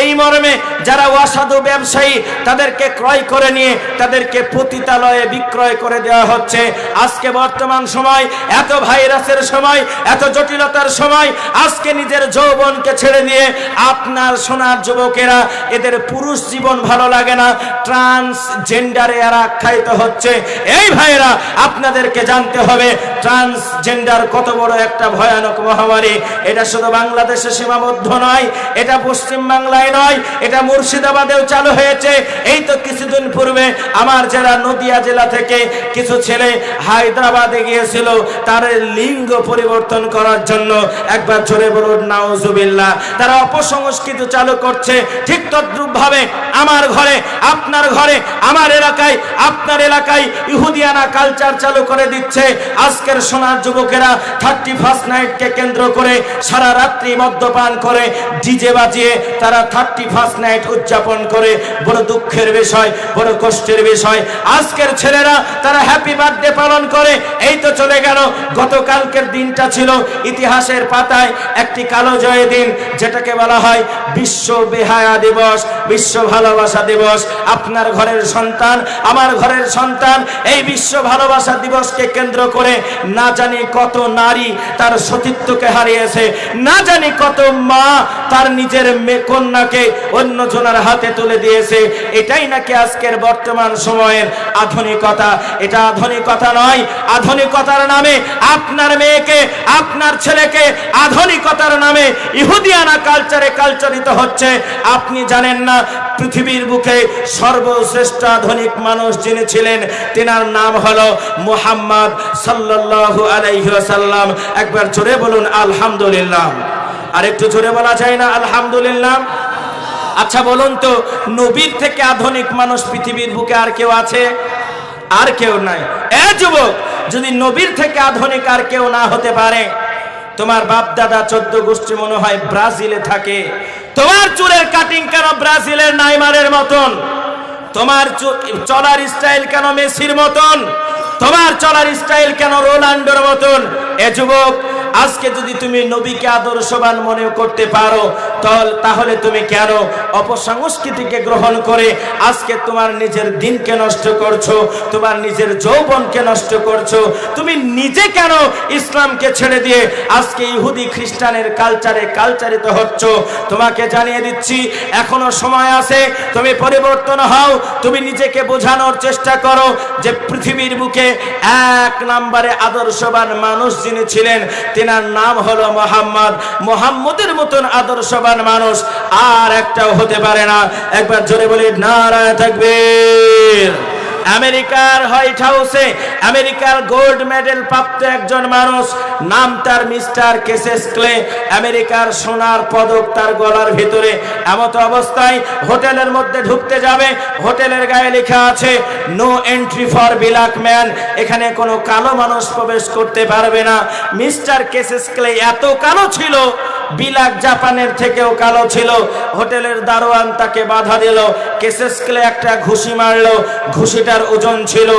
এই মর্মে যারা অসাধু ব্যবসায়ী, তাদেরকে ক্রয় করে নিয়ে তাদেরকে পতিতালয়ে বিক্রয় করে দেওয়া হচ্ছে। আজকে বর্তমান সময়, এত ভাইরাসের সময়, এত জটিলতার সময়, আজকে নিজের যৌবনকে ছেড়ে দিয়ে আপনার সোনার যুবকেরা, এদের পুরুষ জীবন ভালো লাগে না, ট্রান্সজেন্ডার জেন্ডারে এরা আখ্যায়িত হচ্ছে। এই ভাইরা আপনাদেরকে জানতে হবে ট্রান্সজেন্ডার কত বড় একটা ভয়ানক মহামারী। এটা শুধু বাংলাদেশে সীমাবদ্ধ নয়, এটা পশ্চিম বাংলায় নয়, এটা মুর্শিদাবাদেও চালু হয়েছে। এই তো কিছুদিন পূর্বে আমার জেলা নদিয়া জেলা থেকে কিছু ছেলে হায়দ্রাবাদে গিয়েছিল তার লিঙ্গ পরিবর্তন করার জন্য। একবার জোরে বলুন নাউজুবিল্লাহ। তারা অপসংস্কৃতি চালু করছে। ঠিক তদ্রূপ ভাবে আমার ঘরে, আপনার ঘরে, আমার এলাকায়, আপনার এলাকায় ইহুদিয়ানা কালচার চালু করে দিচ্ছে। আজকের সোনার যুবকেরা 31st নাইটকে কেন্দ্র করে সারা রাত্রি মদ্যপান করে ডিজে বাজিয়ে তারা 31st নাইট উদযাপন করে। বড় দুঃখের বিষয়, বড় কষ্টের বিষয়। আজকের ছেলেরা তারা হ্যাপি বার্থডে পালন করে। এই তো চলে গেল, গতকালকের দিনটা ছিল ইতিহাসের পাতায় একটি কালো জয় দিন, যেটাকে বলা হয় বিশ্ব বেহায়া দিবস, বিশ্ব ভালোবাসা দিবস। আপনার ঘরের সন্তান, আমার ঘরের সন্তান এই বিশ্ব ভালোবাসা দিবসকে কেন্দ্র করে না জানি কত নারী তার সতীত্বকে হারিয়েছে, না জানি কত মা তার নিজের কন্যাকে অন্যজনের হাতে তুলে দিয়েছে। এটাই নাকি আজকের বর্তমান সময়ের আধুনিকতা। এটা আধুনিকতা নয়। আধুনিকতার নামে আপনার মেয়েকে, আপনার ছেলেকে আধুনিকতার নামে ইহুদিয়ানা কালচারে কালচারিত হচ্ছে। আপনি জানেন না পৃথিবীর বুকে সর্বশ্রেষ্ঠ আধুনিক মানুষ যিনি ছিলেন তেনার নাম হলো মুহাম্মদ সাল্লাল্লাহু আলাইহি ওয়াসাল্লাম। একবার জোরে বলুন আলহামদুলিল্লাহ। আর একটু জোরে বলা যায় না আলহামদুলিল্লাহ? আচ্ছা বলুন তো, নবীর থেকে আধুনিক মানুষ পৃথিবীর বুকে আর কেউ আছে? আর কেউ নাই। এ যুবক, যদি নবীর থেকে আধুনিক আর কেউ না হতে পারে, তোমার বাপ দাদা 14 গোষ্ঠী মনে হয় ব্রাজিলে থাকে, তোমার চুলের কাটিং কেন ব্রাজিলের নাইমারের মতন? তোমার চলার স্টাইল কেন মেসির মতন? তোমার চলার স্টাইল কেন রোনাল্ডোর মতন? এ যুবক, আজকে যদি তুমি নবীকে আদর্শবান মনে করতে পারো, তাহলে তুমি কেন অপসংস্কৃতিকে গ্রহণ করে আজকে তোমার নিজের দিনকে নষ্ট করছো, তোমার নিজের যৌবনকে নষ্ট করছো? তুমি নিজে কেন ইসলামকে ছেড়ে দিয়ে আজকে ইহুদি খ্রিস্টানের কালচারে কালচারিত হচ্ছ? তোমাকে জানিয়ে দিচ্ছি, এখনো সময় আছে, তুমি পরিবর্তন হও। তুমি নিজেকে বোঝানোর চেষ্টা করো যে পৃথিবীর বুকে 1 নম্বরে আদর্শবান মানুষ যিনি ছিলেন তেনার নাম হলো মুহাম্মদ। মুহাম্মদের মতন আদর্শবান মানুষ আর একটাও হতে পারে না। একবার জোরে বলি নারায়ে তাকবীর। আমেরিকার হোয়াইট হাউসে আমেরিকার গোল্ড মেডেল প্রাপ্ত একজন মানুষ, নাম তার মিস্টার কেসেস ক্লে। আমেরিকার সোনার পদক তার গলার ভিতরে। এমত অবস্থায় হোটেলের মধ্যে ঢুকতে যাবে, হোটেলের গায়ে লেখা আছে no entry for black man. এখানে কোনো কালো মানুষ প্রবেশ করতে পারবে না। মিস্টার কেসেস ক্লে এত কালো ছিল, বিলাক জাপানের থেকেও কালো ছিল। হোটেলের দারোয়ান তাকে বাধা দিল। কেসেস ক্লে একটা ঘুষি মারলো। ঘুষিটার ওজন ছিল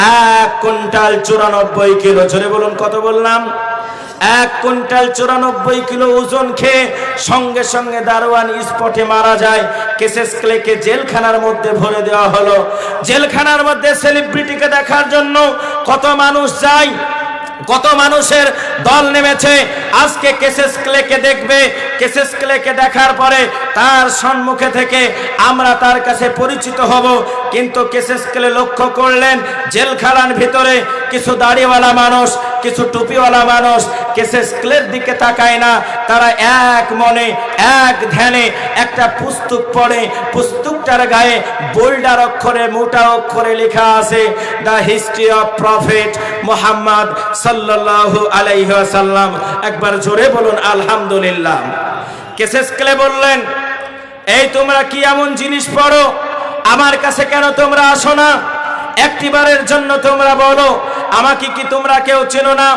1 কুইন্টাল 94 কিলো। জোরে বলুন কত বললাম? 1 কুইন্টাল 94 কিলো ওজন খেয়ে সঙ্গে সঙ্গে দারোয়ান স্পটে মারা যায়। কেসেস ক্লেকে জেলখানার মধ্যে ভরে দেওয়া হলো। জেলখানার মধ্যে সেলিব্রিটিকে দেখার জন্য কত মানুষ যায়, কত মানুষের দল নেমেছে আজকে কেসেস ক্লেকে দেখবে। কেসেস ক্লেকে দেখার পরে তার সম্মুখে থেকে আমরা তার কাছে পরিচিত হব। কিন্তু কেসেস ক্লে লক্ষ্য করলেন জেলখানার ভিতরে কিছু দাড়িওয়ালা মানুষ, কিছু টুপিওয়ালা মানুষ কেসেস ক্লের দিকে তাকায় না। তারা এক মনে এক ধ্যানে একটা পুস্তক পড়ে। পুস্তকটার গায়ে বোল্ডার অক্ষরে, মোটা অক্ষরে লেখা আছে the history of prophet Muhammad সাল্লাল্লাহু আলাইহি ওয়াসাল্লাম। একবার জোরে বলুন আলহামদুলিল্লাহ। কেসেস ক্লে বললেন, এই তোমরা কি এমন জিনিস পড়ো? আমার কাছে কেন তোমরা আসো না? একটিবারের জন্য তোমরা বলো, আমাকে কি তোমরা কেউ চেনো না?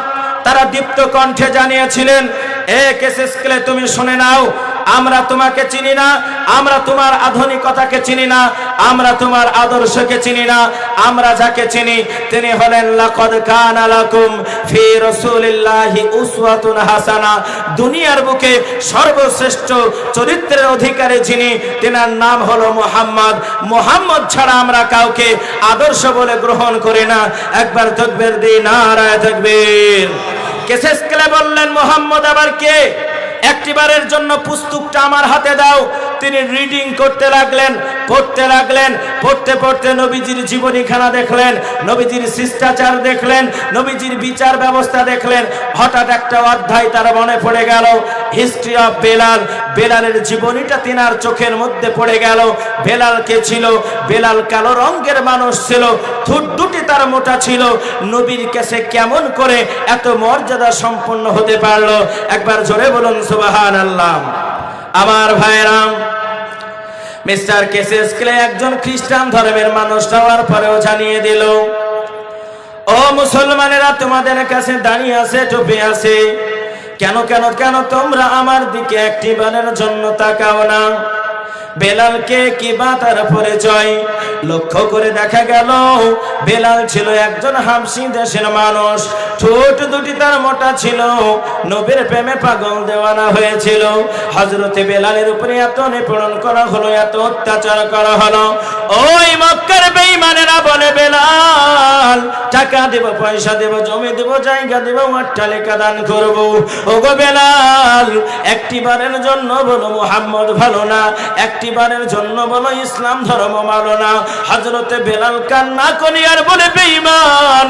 তারা দীপ্ত কণ্ঠে জানিয়েছিলেন, এ কেসেস ক্লে তুমি শুনে নাও, আমরা তোমাকে চিনি না, আমরা তোমার আধুনিকতাকে চিনি না, আমরা তোমার আদর্শকে চিনি না। আমরা যাকে চিনি তিনি হলেন লাকাদ কানা লাকুম ফি রাসূলিল্লাহি উসওয়াতুন হাসানা। দুনিয়ার বুকে সর্বশ্রেষ্ঠ চরিত্রের অধিকারী যিনি, তেনার নাম হলো মুহাম্মদ। মুহাম্মদ ছাড়া আমরা কাউকে আদর্শ বলে গ্রহণ করি না। একবার তাকবীর দিন, নারায়ে তাকবীর। কেসেস ক্লে বললেন, মুহাম্মদ আবার কে? একটিবারের জন্য পুস্তকটা আমার হাতে দাও। তিনি রিডিং করতে লাগলেন, পড়তে লাগলেন। পড়তে পড়তে নবীজির জীবনীখানা দেখলেন, নবীজির শিষ্টাচার দেখলেন, নবীজির বিচার ব্যবস্থা দেখলেন। হঠাৎ একটা অধ্যায় তার মনে পড়ে গেল, হিস্ট্রি অফ বেলাল। বেলালের জীবনীটা তিনার চোখের মধ্যে পড়ে গেল। বেলাল কে ছিল? বেলাল কালো রঙের মানুষ ছিল, ঠোঁট দুটি তার মোটা ছিল। নবীর কাছে কেমন করে এত মর্যাদা সম্পন্ন হতে পারলো? একবার জোরে বলুন সুবহানাল্লাহ। আমার ভাইরাম, মিস্টার কেসেস ক্লে একজন খ্রিস্টান ধর্মের মানুষ হওয়ার পরেও জানিয়ে দিল, ও মুসলমানেরা, তোমাদের কাছে দাঁড়িয়ে আছে, টুপি আছে, কেন কেন কেন তোমরা আমার দিকে একটিবারের জন্য তাকাও না? বেলালকে কি বা তার পরিচয়? লক্ষ্য করে দেখা গেল বেলাল ছিল একজন হাবশী দেশের মানুষ। ঠোঁট দুটি তার মোটা ছিল, নবীর প্রেমে পাগল দেওয়ানা হয়েছিল। হযরতে বেলালের উপরে এত নিপীড়ন করা হলো, এত অত্যাচার করা হলো। ওই মক্কার বেঈমানেরা বলে, বেলাল টাকা দেব, পয়সা দেব, জমি দেব, জায়গা দেব, অট্টালিকা দান করব। ওগো বেলাল, একটিবারের জন্য বলো মুহাম্মদ ভালো না, একটিবারের জন্য বলো ইসলাম ধর্ম ভালো না। হযরতে বেলাল কান্না করে আর বলে, বেঈমান,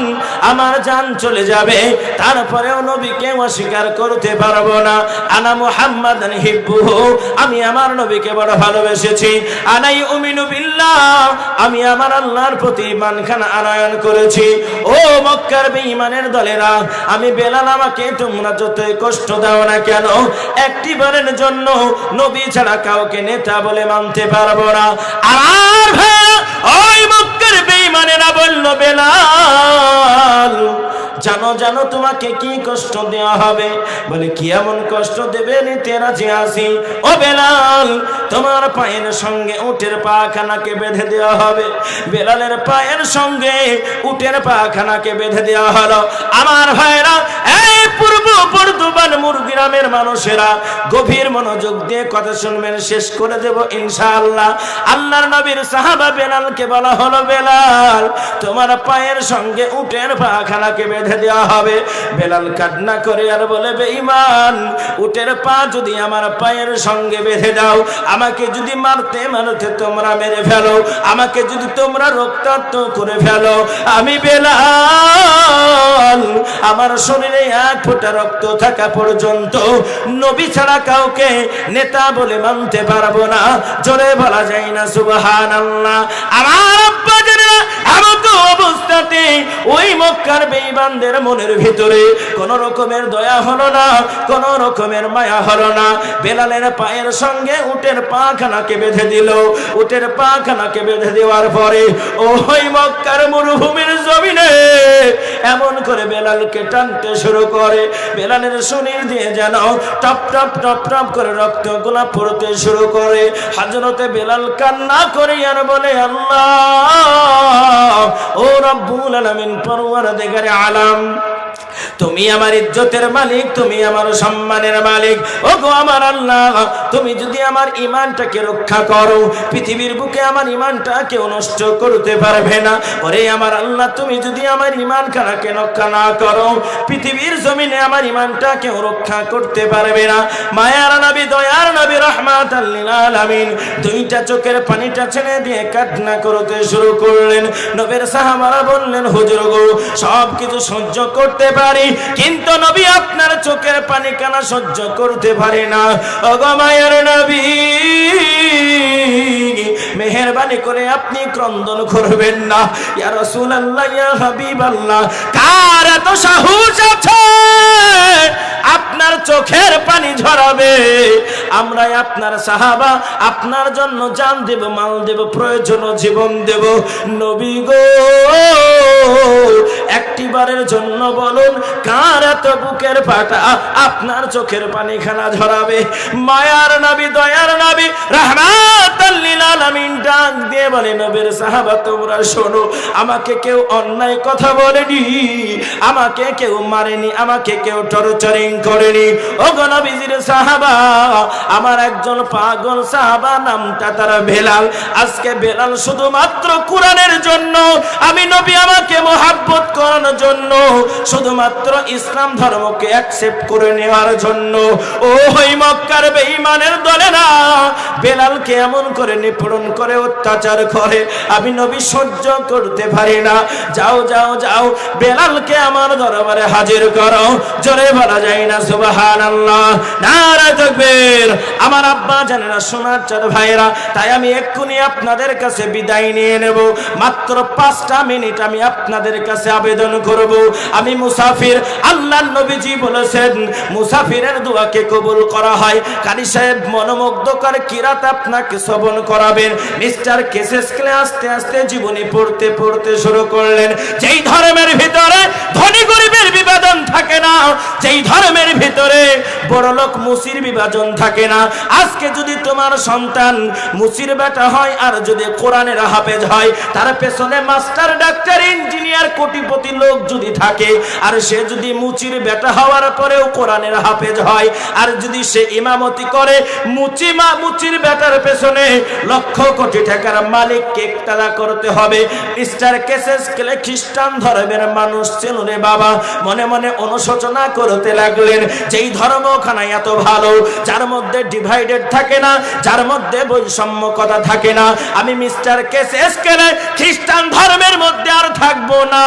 আমার জান চলে যাবে, তারপরেও নবীকে অস্বীকার করতে পারবো না। আনা মুহাম্মাদান হিব্বুহু, আমি আমার নবীকে বড় ভালোবেসেছি। আনাই উমিনু বিল্লাহ, আমি আমার আল্লাহর প্রতি ঈমানখানা আনয়ন করেছি। ও মক্কার বেঈমানের দলেরা, আমি বেলাল, আমাকে তোমরা যতই কষ্ট দাও না কেন, একটিবারের জন্য নবী ছাড়া কাউকে নেতা বলে মানতে পারবো না। আর ভাই, ওই মক্কার বেঈমানেরা বলল, বেলাল জানো জানো তোমাকে কি কষ্ট দেওয়া হবে? বলে, কি এমন কষ্ট দেবে? নিতে রাজি আছি। ও বেলাল, তোমার পায়ের সঙ্গে উটের পাখানাকে বেঁধে দেওয়া হবে। বেলালের পায়ের সঙ্গে উটের পাখানাকে বেঁধে দেওয়া হলো। আমার ভাইরা, এই পূর্ব বর্ধমান মুরগিরামের মানুষেরা গভীর মনোযোগ দিয়ে কথা শুনবেন, শেষ করে দেব ইনশাআল্লাহ। আল্লাহর নবীর সাহাবা বেলালকে বলা হলো, বেলাল তোমার পায়ের সঙ্গে উটের পাখানাকে বেঁধে দেওয়া হবে। বেলাল কান্না করে আর বলে, বেঈমান, উটের পা যদি আমার পায়ের সঙ্গে বেঁধে দাও, আমাকে যদি মারতে মারতে তোমরা মেরে ফেলো, আমাকে যদি তোমরা রক্তাক্ত করে ফেলো, আমি বেলাল আমার শরীরে এক ফোঁটা রক্ত থাকা পর্যন্ত নবী ছাড়া কাউকে নেতা বলে মানতে পারবো না। জোরে বলা যায় না সুবহানাল্লাহ। আমার আব্বা জানেনা, এমত অবস্থাতে ওই মক্কার বেঈমানদের মনের ভিতরে কোন রকমের দয়া হলো না, কোন রকমের মায়া হলো না। বেলালের পায়ের সঙ্গে উটের পাখানাকে বেঁধে দিল। উটের পাখানাকে বেঁধে দেওয়ার পরে ওই মক্কার মরুভূমির জমিনে এমন করে বেলালকে টানতে শুরু করে, বেলালের শরীর দিয়ে যেন টপ টপ টপ টপ করে রক্তগুলা পড়তে শুরু করে। হযরতে বেলাল কান্না করে আর বলে, আল্লাহ, ও রব্বুল আলামিন, পরওয়ারদিগারে আলাম, তুমি আমার ইজ্জতের মালিক, তুমি আমার সম্মানের মালিক। ও গো আমার আল্লাহ, তুমি যদি আমার ঈমানটাকে রক্ষা করো, পৃথিবীর বুকে আমার ঈমানটা কেউ নষ্ট করতে পারবে না। ওরে আমার আল্লাহ, তুমি যদি আমার ঈমানখানাকে রক্ষা না করো, পৃথিবীর জমিনে আমার ঈমানটা কেউ রক্ষা করতে পারবে না। মায়ার নবী, দয়ার নবী, রাহমাতাল লিল আলামিন দুইটা চোখের পানিটা ছেড়ে দিয়ে কান্না করতে শুরু করলেন। নবীর সাহাবারা বললেন, হুজুর গো, সব কিছু সহ্য করতে পারি, কিন্তু নবী আপনার চোখের পানি কানা সহ্য করতে পারে না। ওগো মায়ের নবী, মেহেরবানি করে আপনি ক্রন্দন করবেন না। ইয়া রাসূলুল্লাহ, ইয়া হাবিবাল্লাহ, কার এত সাহস আছে আপনার চোখের পানি ঝরাবে? আমরা আপনার সাহাবা, আপনার জন্য জান দেব, মাল দেব, প্রয়োজন জীবন দেব। নবী গো, একটিবারের জন্য বলুন, কার এত বুকের পাটা আপনার চোখের পানি খানা ঝরাবে? মায়ার নবী, দয়ার নবী, রাহমাতাল লিল আলামিন ডাক দিয়ে বলে, নবীর সাহাবা তোমরা শোনো, আমাকে কেউ অন্যায় কথা বলেনি, আমাকে কেউ মারেনি, আমাকে কেউ টর্চারিং করেনি। ওগো নবীজির সাহাবা, আমার একজন পাগল সাহাবা, নামটা তারা বেলাল। আজকে বেলাল শুধুমাত্র কোরআনের জন্য, আমি নবী আমাকে মোহাব্বত করানোর জন্য, শুধুমাত্র ইসলাম ধর্মকে অ্যাকসেপ্ট করে নেওয়ার জন্য, ওই মক্কার বেঈমানের দলে না বেলালকে এমন করে নিপীড়ন করে, অত্যাচার করে, আমি নবী সহ্য করতে পারি না। যাও যাও যাও, বেলালকে আমার দরবারে হাজির করো। জোরে বলা যায় না সুবহানাল্লাহ, নারে তাকবীর। আমার আব্বা জানেন না, সোনার চাঁদ ভাইরা, তাই আমি এক্ষুনি আপনাদের কাছে বিদায় নিয়ে নেব। মাত্র 5টা মিনিট আমি আপনাদের কাছে আবেদন করব। আমি মুসাফির, আল্লাহর নবীজি বলেছেন মুসাফিরের দোয়াকে কবুল করা হয়। কারি সাহেব মনোমুগ্ধকর কিরাত আপনাকে শ্রবণ করাবেন। মিস্টার কেসেসকে আস্তে আস্তে জীবনী পড়তে পড়তে শুরু করলেন। যেই ধর্মের ভিতরে ধনী গরিবের বিভাজন থাকে না, যেই ধর্মের ভিতরে বড়লোক মুসির বিভাজন থাকে না, আজকে যদি তোমার সন্তান মুসির বেটা হয় আর যদি কোরআনের হাফেজ হয়, তার পেছনে মাস্টার, ডাক্তার, ইঞ্জিনিয়ার, কোটিপতি লোক যদি থাকে, আর সে যদি মুচির বেটা হওয়ার পরেও কোরআনের হাফেজ হয়, আর যদি সে ইমামতি করে মুচির বেটার পেছনে লক্ষ কোটি টাকার মালিককে একতলা করতে হবে। মিস্টার কেসেস কেলে খ্রিস্টান ধর্মের মানুষ ছিল রে বাবা, মনে মনে অনুশোচনা করতে লাগলেন। যেই ধর্মখানা এত ভালো, যার মধ্যে ডিভাইডেড থাকে না, যার মধ্যে বৈষম্য কথা থাকে না, আমি মিস্টার কেসেস কেলে খ্রিস্টান ধর্মের মধ্যে আর থাকবো না,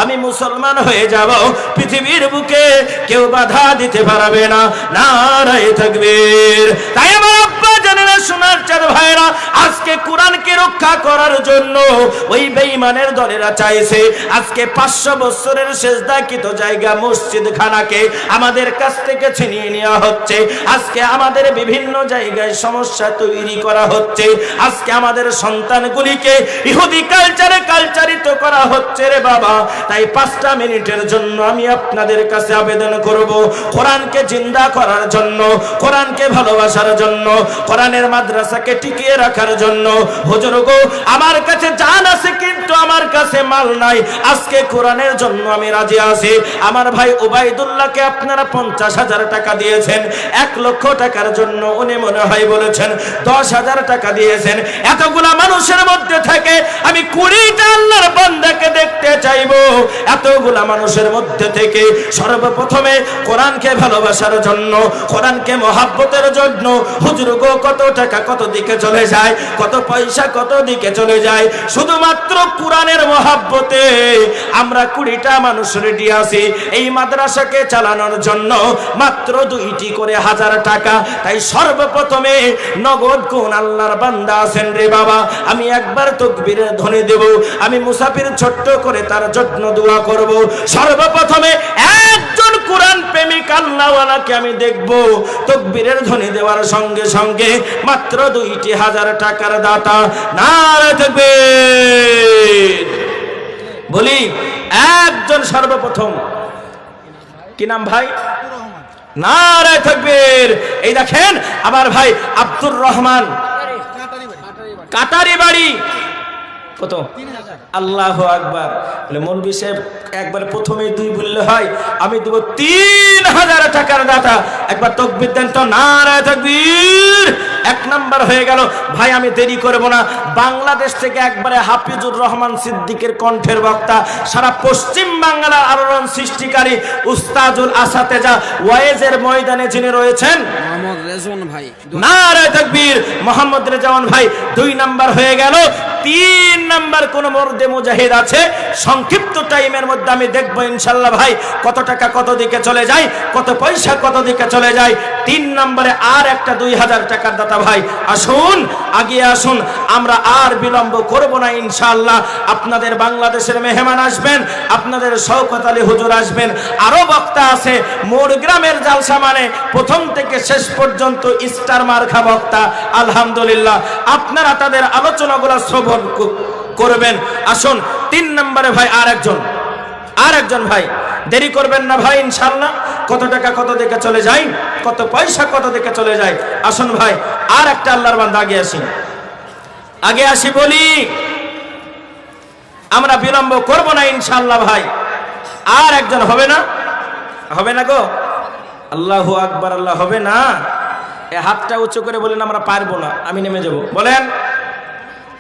আমি মুসলমান হয়ে যাব। পৃথিবীর বুকে কেউ বাধা দিতে পারবে না। নারায়ে তাকবীর। তাই আমার আব্বা জানেন, সোনার চাঁদ ভাইরা, আজকে কোরআনকে রক্ষা করার জন্য ওই বেঈমানের দলেরা চাইছে আজকে 500 বছরের সেজদাকৃত জায়গা মসজিদ খানাকে আমাদের কাছ থেকে ছিনিয়ে নেওয়া হচ্ছে। আজকে আমাদের বিভিন্ন জায়গায় সমস্যা তৈরি করা হচ্ছে। আজকে আমাদের সন্তানগুলিকে ইহুদি কালচারিত করা হচ্ছে রে বাবা। তাই 5টা মিনিটের জন্য আমি আপনাদের কাছে আবেদন করব, কোরআনকে জিন্দা করার জন্য, কোরআনকে ভালোবাসার জন্য, কোরআনের মাদ্রাসাকে টিকিয়ে রাখার জন্য। হুজুর গো, আমার কাছে জান আছে কিন্তু আমার কাছে মাল নাই, আজকে কোরআনের জন্য আমি রাজি আছি। আমার ভাই উবাইদুল্লাহকে আপনারা 50,000 টাকা দিয়েছেন, 1 লক্ষ টাকার জন্য উনি মনে হয় বলেছেন 10,000 টাকা দিয়েছেন। এতগুলা মানুষের মধ্যে থেকে আমি 20টা আল্লাহর বান্দাকে দেখতে চাইবো। এতগুলা মানুষের মধ্যে থেকে সর্বপ্রথমে কোরআনকে ভালোবাসার জন্য, কোরআনকে মহাব্বতের জন্য, হুজুর গো কত টাকা কত দিকে চলে যায়, কত পয়সা কত দিকে চলে যায়, শুধুমাত্র কোরআনের মহাব্বতে আমরা 20টা মানুষ রেডি আছি এই মাদ্রাসাকে চালানোর জন্য। মাত্র 2টি করে 1000 টাকা। তাই সর্বপ্রথমে নগদ কোন আল্লাহর বান্দা আছেন রে বাবা, আমি একবার তাকবীরের ধ্বনি দেব। আমি মুসাফির ছোট্ট করে তার জন্য দোয়া করব। সর্বপ্রথমে একজন কোরআন প্রেমিক আল্লাহওয়ালাকে আমি দেখব, তাকবীরের ধ্বনি দেওয়ার সঙ্গে সঙ্গে মাত্র 2টি 1000 টাকার দাতা। নারে তাকবীর। বলি একজন সর্বপ্রথম, কি নাম ভাই? নারে তাকবীর। এই দেখেন আমার ভাই আব্দুর রহমান, কাটারি বাড়ি। কত? আল্লাহু আকবার। বলে মৌলভী সাহেব একবার প্রথমেই 2 বললে হয়, আমি দেব 3000 টাকার দাতা। একবার তাকবীর দেন তো। নারে তাকবীর। 1 নাম্বার হয়ে গেল। ভাই আমি দেরি করব না, বাংলাদেশ থেকে একবারে হাফিজুর রহমান সিদ্দিকের কণ্ঠের বক্তা, সারা পশ্চিম বাংলার আলোড়ন সৃষ্টিকারী উস্তাজুল আসাতেজা ওয়াইজের ময়দানে যিনি রয়েছেন মোহাম্মদ রেজওয়ান ভাই। নারে তাকবীর। মোহাম্মদ রেজওয়ান ভাই 2 নাম্বার হয়ে গেল। 3 নাম্বার কোন মর্দে মুজাহিদ আছে? সংক্ষিপ্ত টাইমের মধ্যে আমি দেখব ইনশাআল্লাহ ভাই কত টাকা কত দিকে চলে যায়, কত পয়সা কত দিকে চলে যায়। 3 নম্বরে আর একটা 2000 টাকার দাতা ভাই, আসুন আগিয়ে আসুন, আমরা আর বিলম্ব করব না ইনশাআল্লাহ। আপনাদের বাংলাদেশের মেহমান আসবেন, আপনাদের শওকত আলী হুজুর আসবেন, আরো বক্তা আছে। মোর গ্রামের জালসা মানে প্রথম থেকে শেষ পর্যন্ত স্টার মার্কা বক্তা। আলহামদুলিল্লাহ, আপনারা তাদের আলোচনাগুলো শ্রবণ করবেন। আসুন 3 নম্বরে ভাই আর একজন ভাই, দেরি করবেন না ভাই ইনশাআল্লাহ। কত টাকা কত দিকে চলে যায়, কত পয়সা কত দিকে চলে যায়। আসুন ভাই আর একটা আল্লাহর বান্দা আগে আসেন। আগে আসি বলি, আমরা বিলম্ব করব না ইনশাআল্লাহ ভাই। আর একজন হবে না? হবে না গো? আল্লাহু আকবার, আল্লাহ হবে না? এই হাতটা উঁচু করে বলেন আমরা পারবো না, আমি নেমে যাব, বলেন।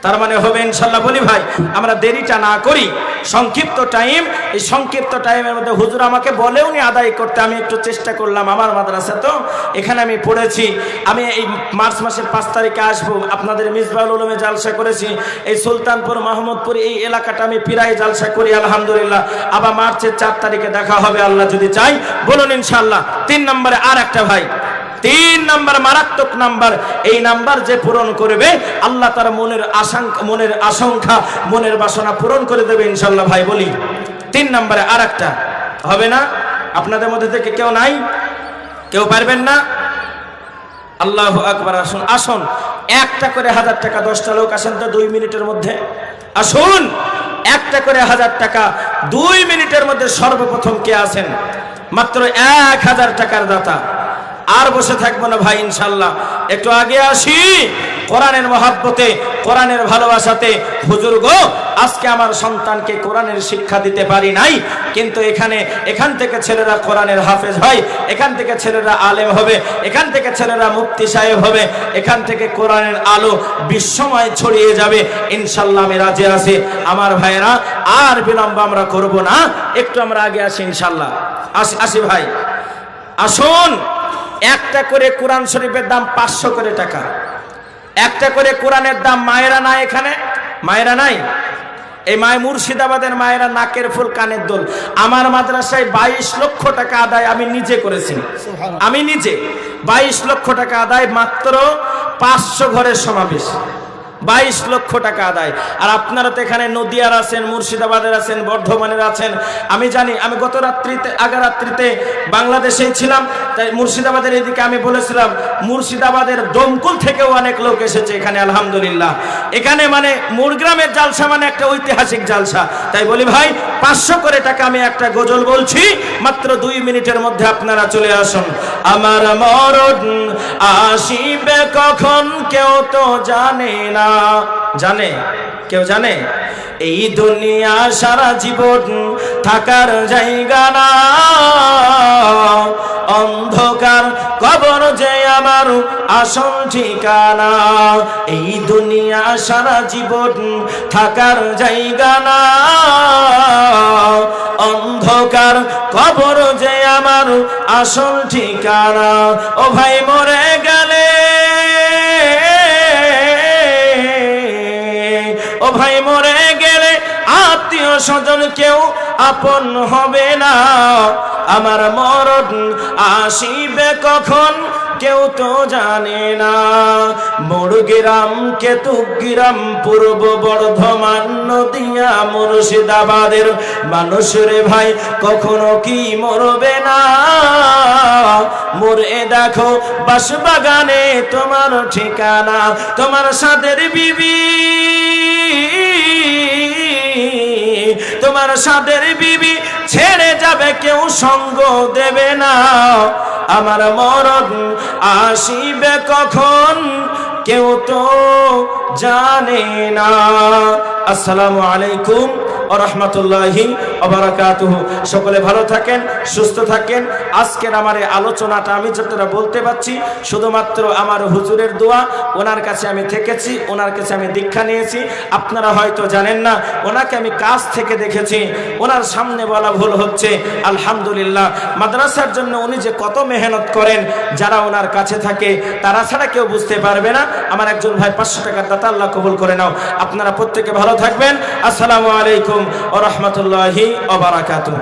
তার মানে হবে ইনশাআল্লাহ বলি ভাই। আমরা দেরিটা না করি, সংক্ষিপ্ত টাইম, এই সংক্ষিপ্ত টাইমের মধ্যে হুজুর আমাকে বলেও নি আদায় করতে, আমি একটু চেষ্টা করলাম। আমার মাদ্রাসা তো এখানে আমি পড়েছি, আমি এই মার্চ মাসের 5 তারিখে আসবো। আপনাদের মিসবাহুল উলুমে জালসা করেছি, এই সুলতানপুর মাহমুদপুর এই এলাকাটা আমি প্রায় জালসা করি আলহামদুলিল্লাহ। আবার মার্চের 4 তারিখে দেখা হবে আল্লাহ যদি চাই, বলুন ইনশাআল্লাহ। 3 নম্বরে আর একটা ভাই, 3 নাম্বার মারাত্মক নাম্বার, এই নাম্বার যে পূরণ করবে আল্লাহ তার মনের আশঙ্কা মনের বাসনা পূরণ করে দেবে ইনশাআল্লাহ ভাই বলি। 3 নম্বরে আর একটা হবে না? আপনাদের মধ্যে থেকে কেউ নাই? কেউ পারবেন না? আল্লাহু আকবার। আসুন আসুন, একটা করে 1000 টাকা, 10টা লোক আসেন তো 2 মিনিটের মধ্যে আসুন। একটা করে 1000 টাকা 2 মিনিটের মধ্যে সর্বপ্রথম কে আছেন? মাত্র 1000 টাকার দাতা। আর বসে থাকবো না ভাই ইনশাআল্লাহ, একটু আগে আসি। কোরআনের মহাব্বতে, কোরআনের ভালোবাসাতে, হুজুর গো আজকে আমার সন্তানকে কোরআনের শিক্ষা দিতে পারি নাই, কিন্তু এখান থেকে ছেলেরা কোরআনের হাফেজ হয়, এখান থেকে ছেলেরা আলেম হবে, এখান থেকে ছেলেরা মুফতি সাহেব হবে, এখান থেকে কোরআনের আলো বিশ্বময় ছড়িয়ে যাবে ইনশাআল্লাহ। আমি রাজি আছি আমার ভাইরা, আর বিলম্ব আমরা করব না, একটু আমরা আগে আসি ইনশাআল্লাহ। আসি ভাই আসুন। একটা করে কোরআন শরীফের দাম 500 করে টাকা। একটা করে কোরআনের দাম, মায়েরা নাই এখানে? মায়েরা নাই? এই মায় মুর্শিদাবাদের মায়েরা নাকের ফুল কানের দোল। আমার মাদ্রাসায় 22 লক্ষ টাকা আদায় আমি নিজে করেছি, আমি নিজে 22 লক্ষ টাকা আদায়, মাত্র 500 ঘরের সমাবেশ, 22 লক্ষ টাকা আদায়। আর আপনারা তো এখানে নদিয়ার আছেন, মুর্শিদাবাদের আছেন, বর্ধমানের আছেন। আমি জানি, আমি গত রাত্রিতে, আগা রাত্রিতে বাংলাদেশেই ছিলাম, তাই মুর্শিদাবাদের এদিকে আমি বলেছিলাম, মুর্শিদাবাদের দমকুল থেকেও অনেক লোক এসেছে এখানে আলহামদুলিল্লাহ। এখানে মানে মুরগ্রামের জালসা মানে একটা ঐতিহাসিক জালসা। তাই বলি ভাই 500 করে টাকা আমি একটা গজল বলছি, মাত্র 2 মিনিটের মধ্যে আপনারা চলে আসুন। আমার মরণ আসিবে কখন কেউ তো জানে না। জানে? কেউ জানে? এই দুনিয়া সারা জীবন থাকার জায়গা না, অন্ধকার কবর যে আমার আসল ঠিকানা। এই দুনিয়া সারা জীবন থাকার জায়গা না, অন্ধকার কবর যে আমার আসল ঠিকানা। ও ভাই মরে গেলে, ও ভাই মরে গেলে আত্মীয় স্বজন কেউ আপন হবে না। আমার মরণ আসিবে কখন কেউ তো জানে না। মুরগিরাম কেতুগ্রাম পূর্ব বর্ধমান নদিয়া মুর্শিদাবাদের মানুষ রে ভাই কখনো কি মরবে না। মরে দেখো বাঁশবাগানে তোমার ঠিকানা, তোমার সাদের বিবি, তোমার সাদের বিবি ছেড়ে যাবে, কেউ সঙ্গ দেবে না। আমার মরণ আসিবে কখন কেউ তো জানে না। আসসালামু আলাইকুম ওয়া রাহমাতুল্লাহি ওয়া বারাকাতুহু। সকলে ভালো থাকেন, সুস্থ থাকেন। আজকের আমার এই আলোচনাটা আমি যতটা বলতে পারছি শুধুমাত্র আমার হুজুরের দোয়া। ওনার কাছে আমি থেকেছি, ওনার কাছে আমি দীক্ষা নিয়েছি। আপনারা হয়তো জানেন না, ওনাকে আমি কাছ থেকে দেখেছি। ওনার সামনে বলা ভুল হচ্ছে, আলহামদুলিল্লাহ মাদ্রাসার জন্য উনি যে কত মেহনত করেন, যারা ওনার কাছে থাকে তারা ছাড়া কেউ বুঝতে পারবে না। আমার একজন ভাই 500 টাকার দাতা, আল্লাহ কবুল করে নাও। আপনারা প্রত্যেকে ভালো থাকবেন। আসসালামু আলাইকুম ওয়া রাহমাতুল্লাহি ওয়া বারাকাতুহু।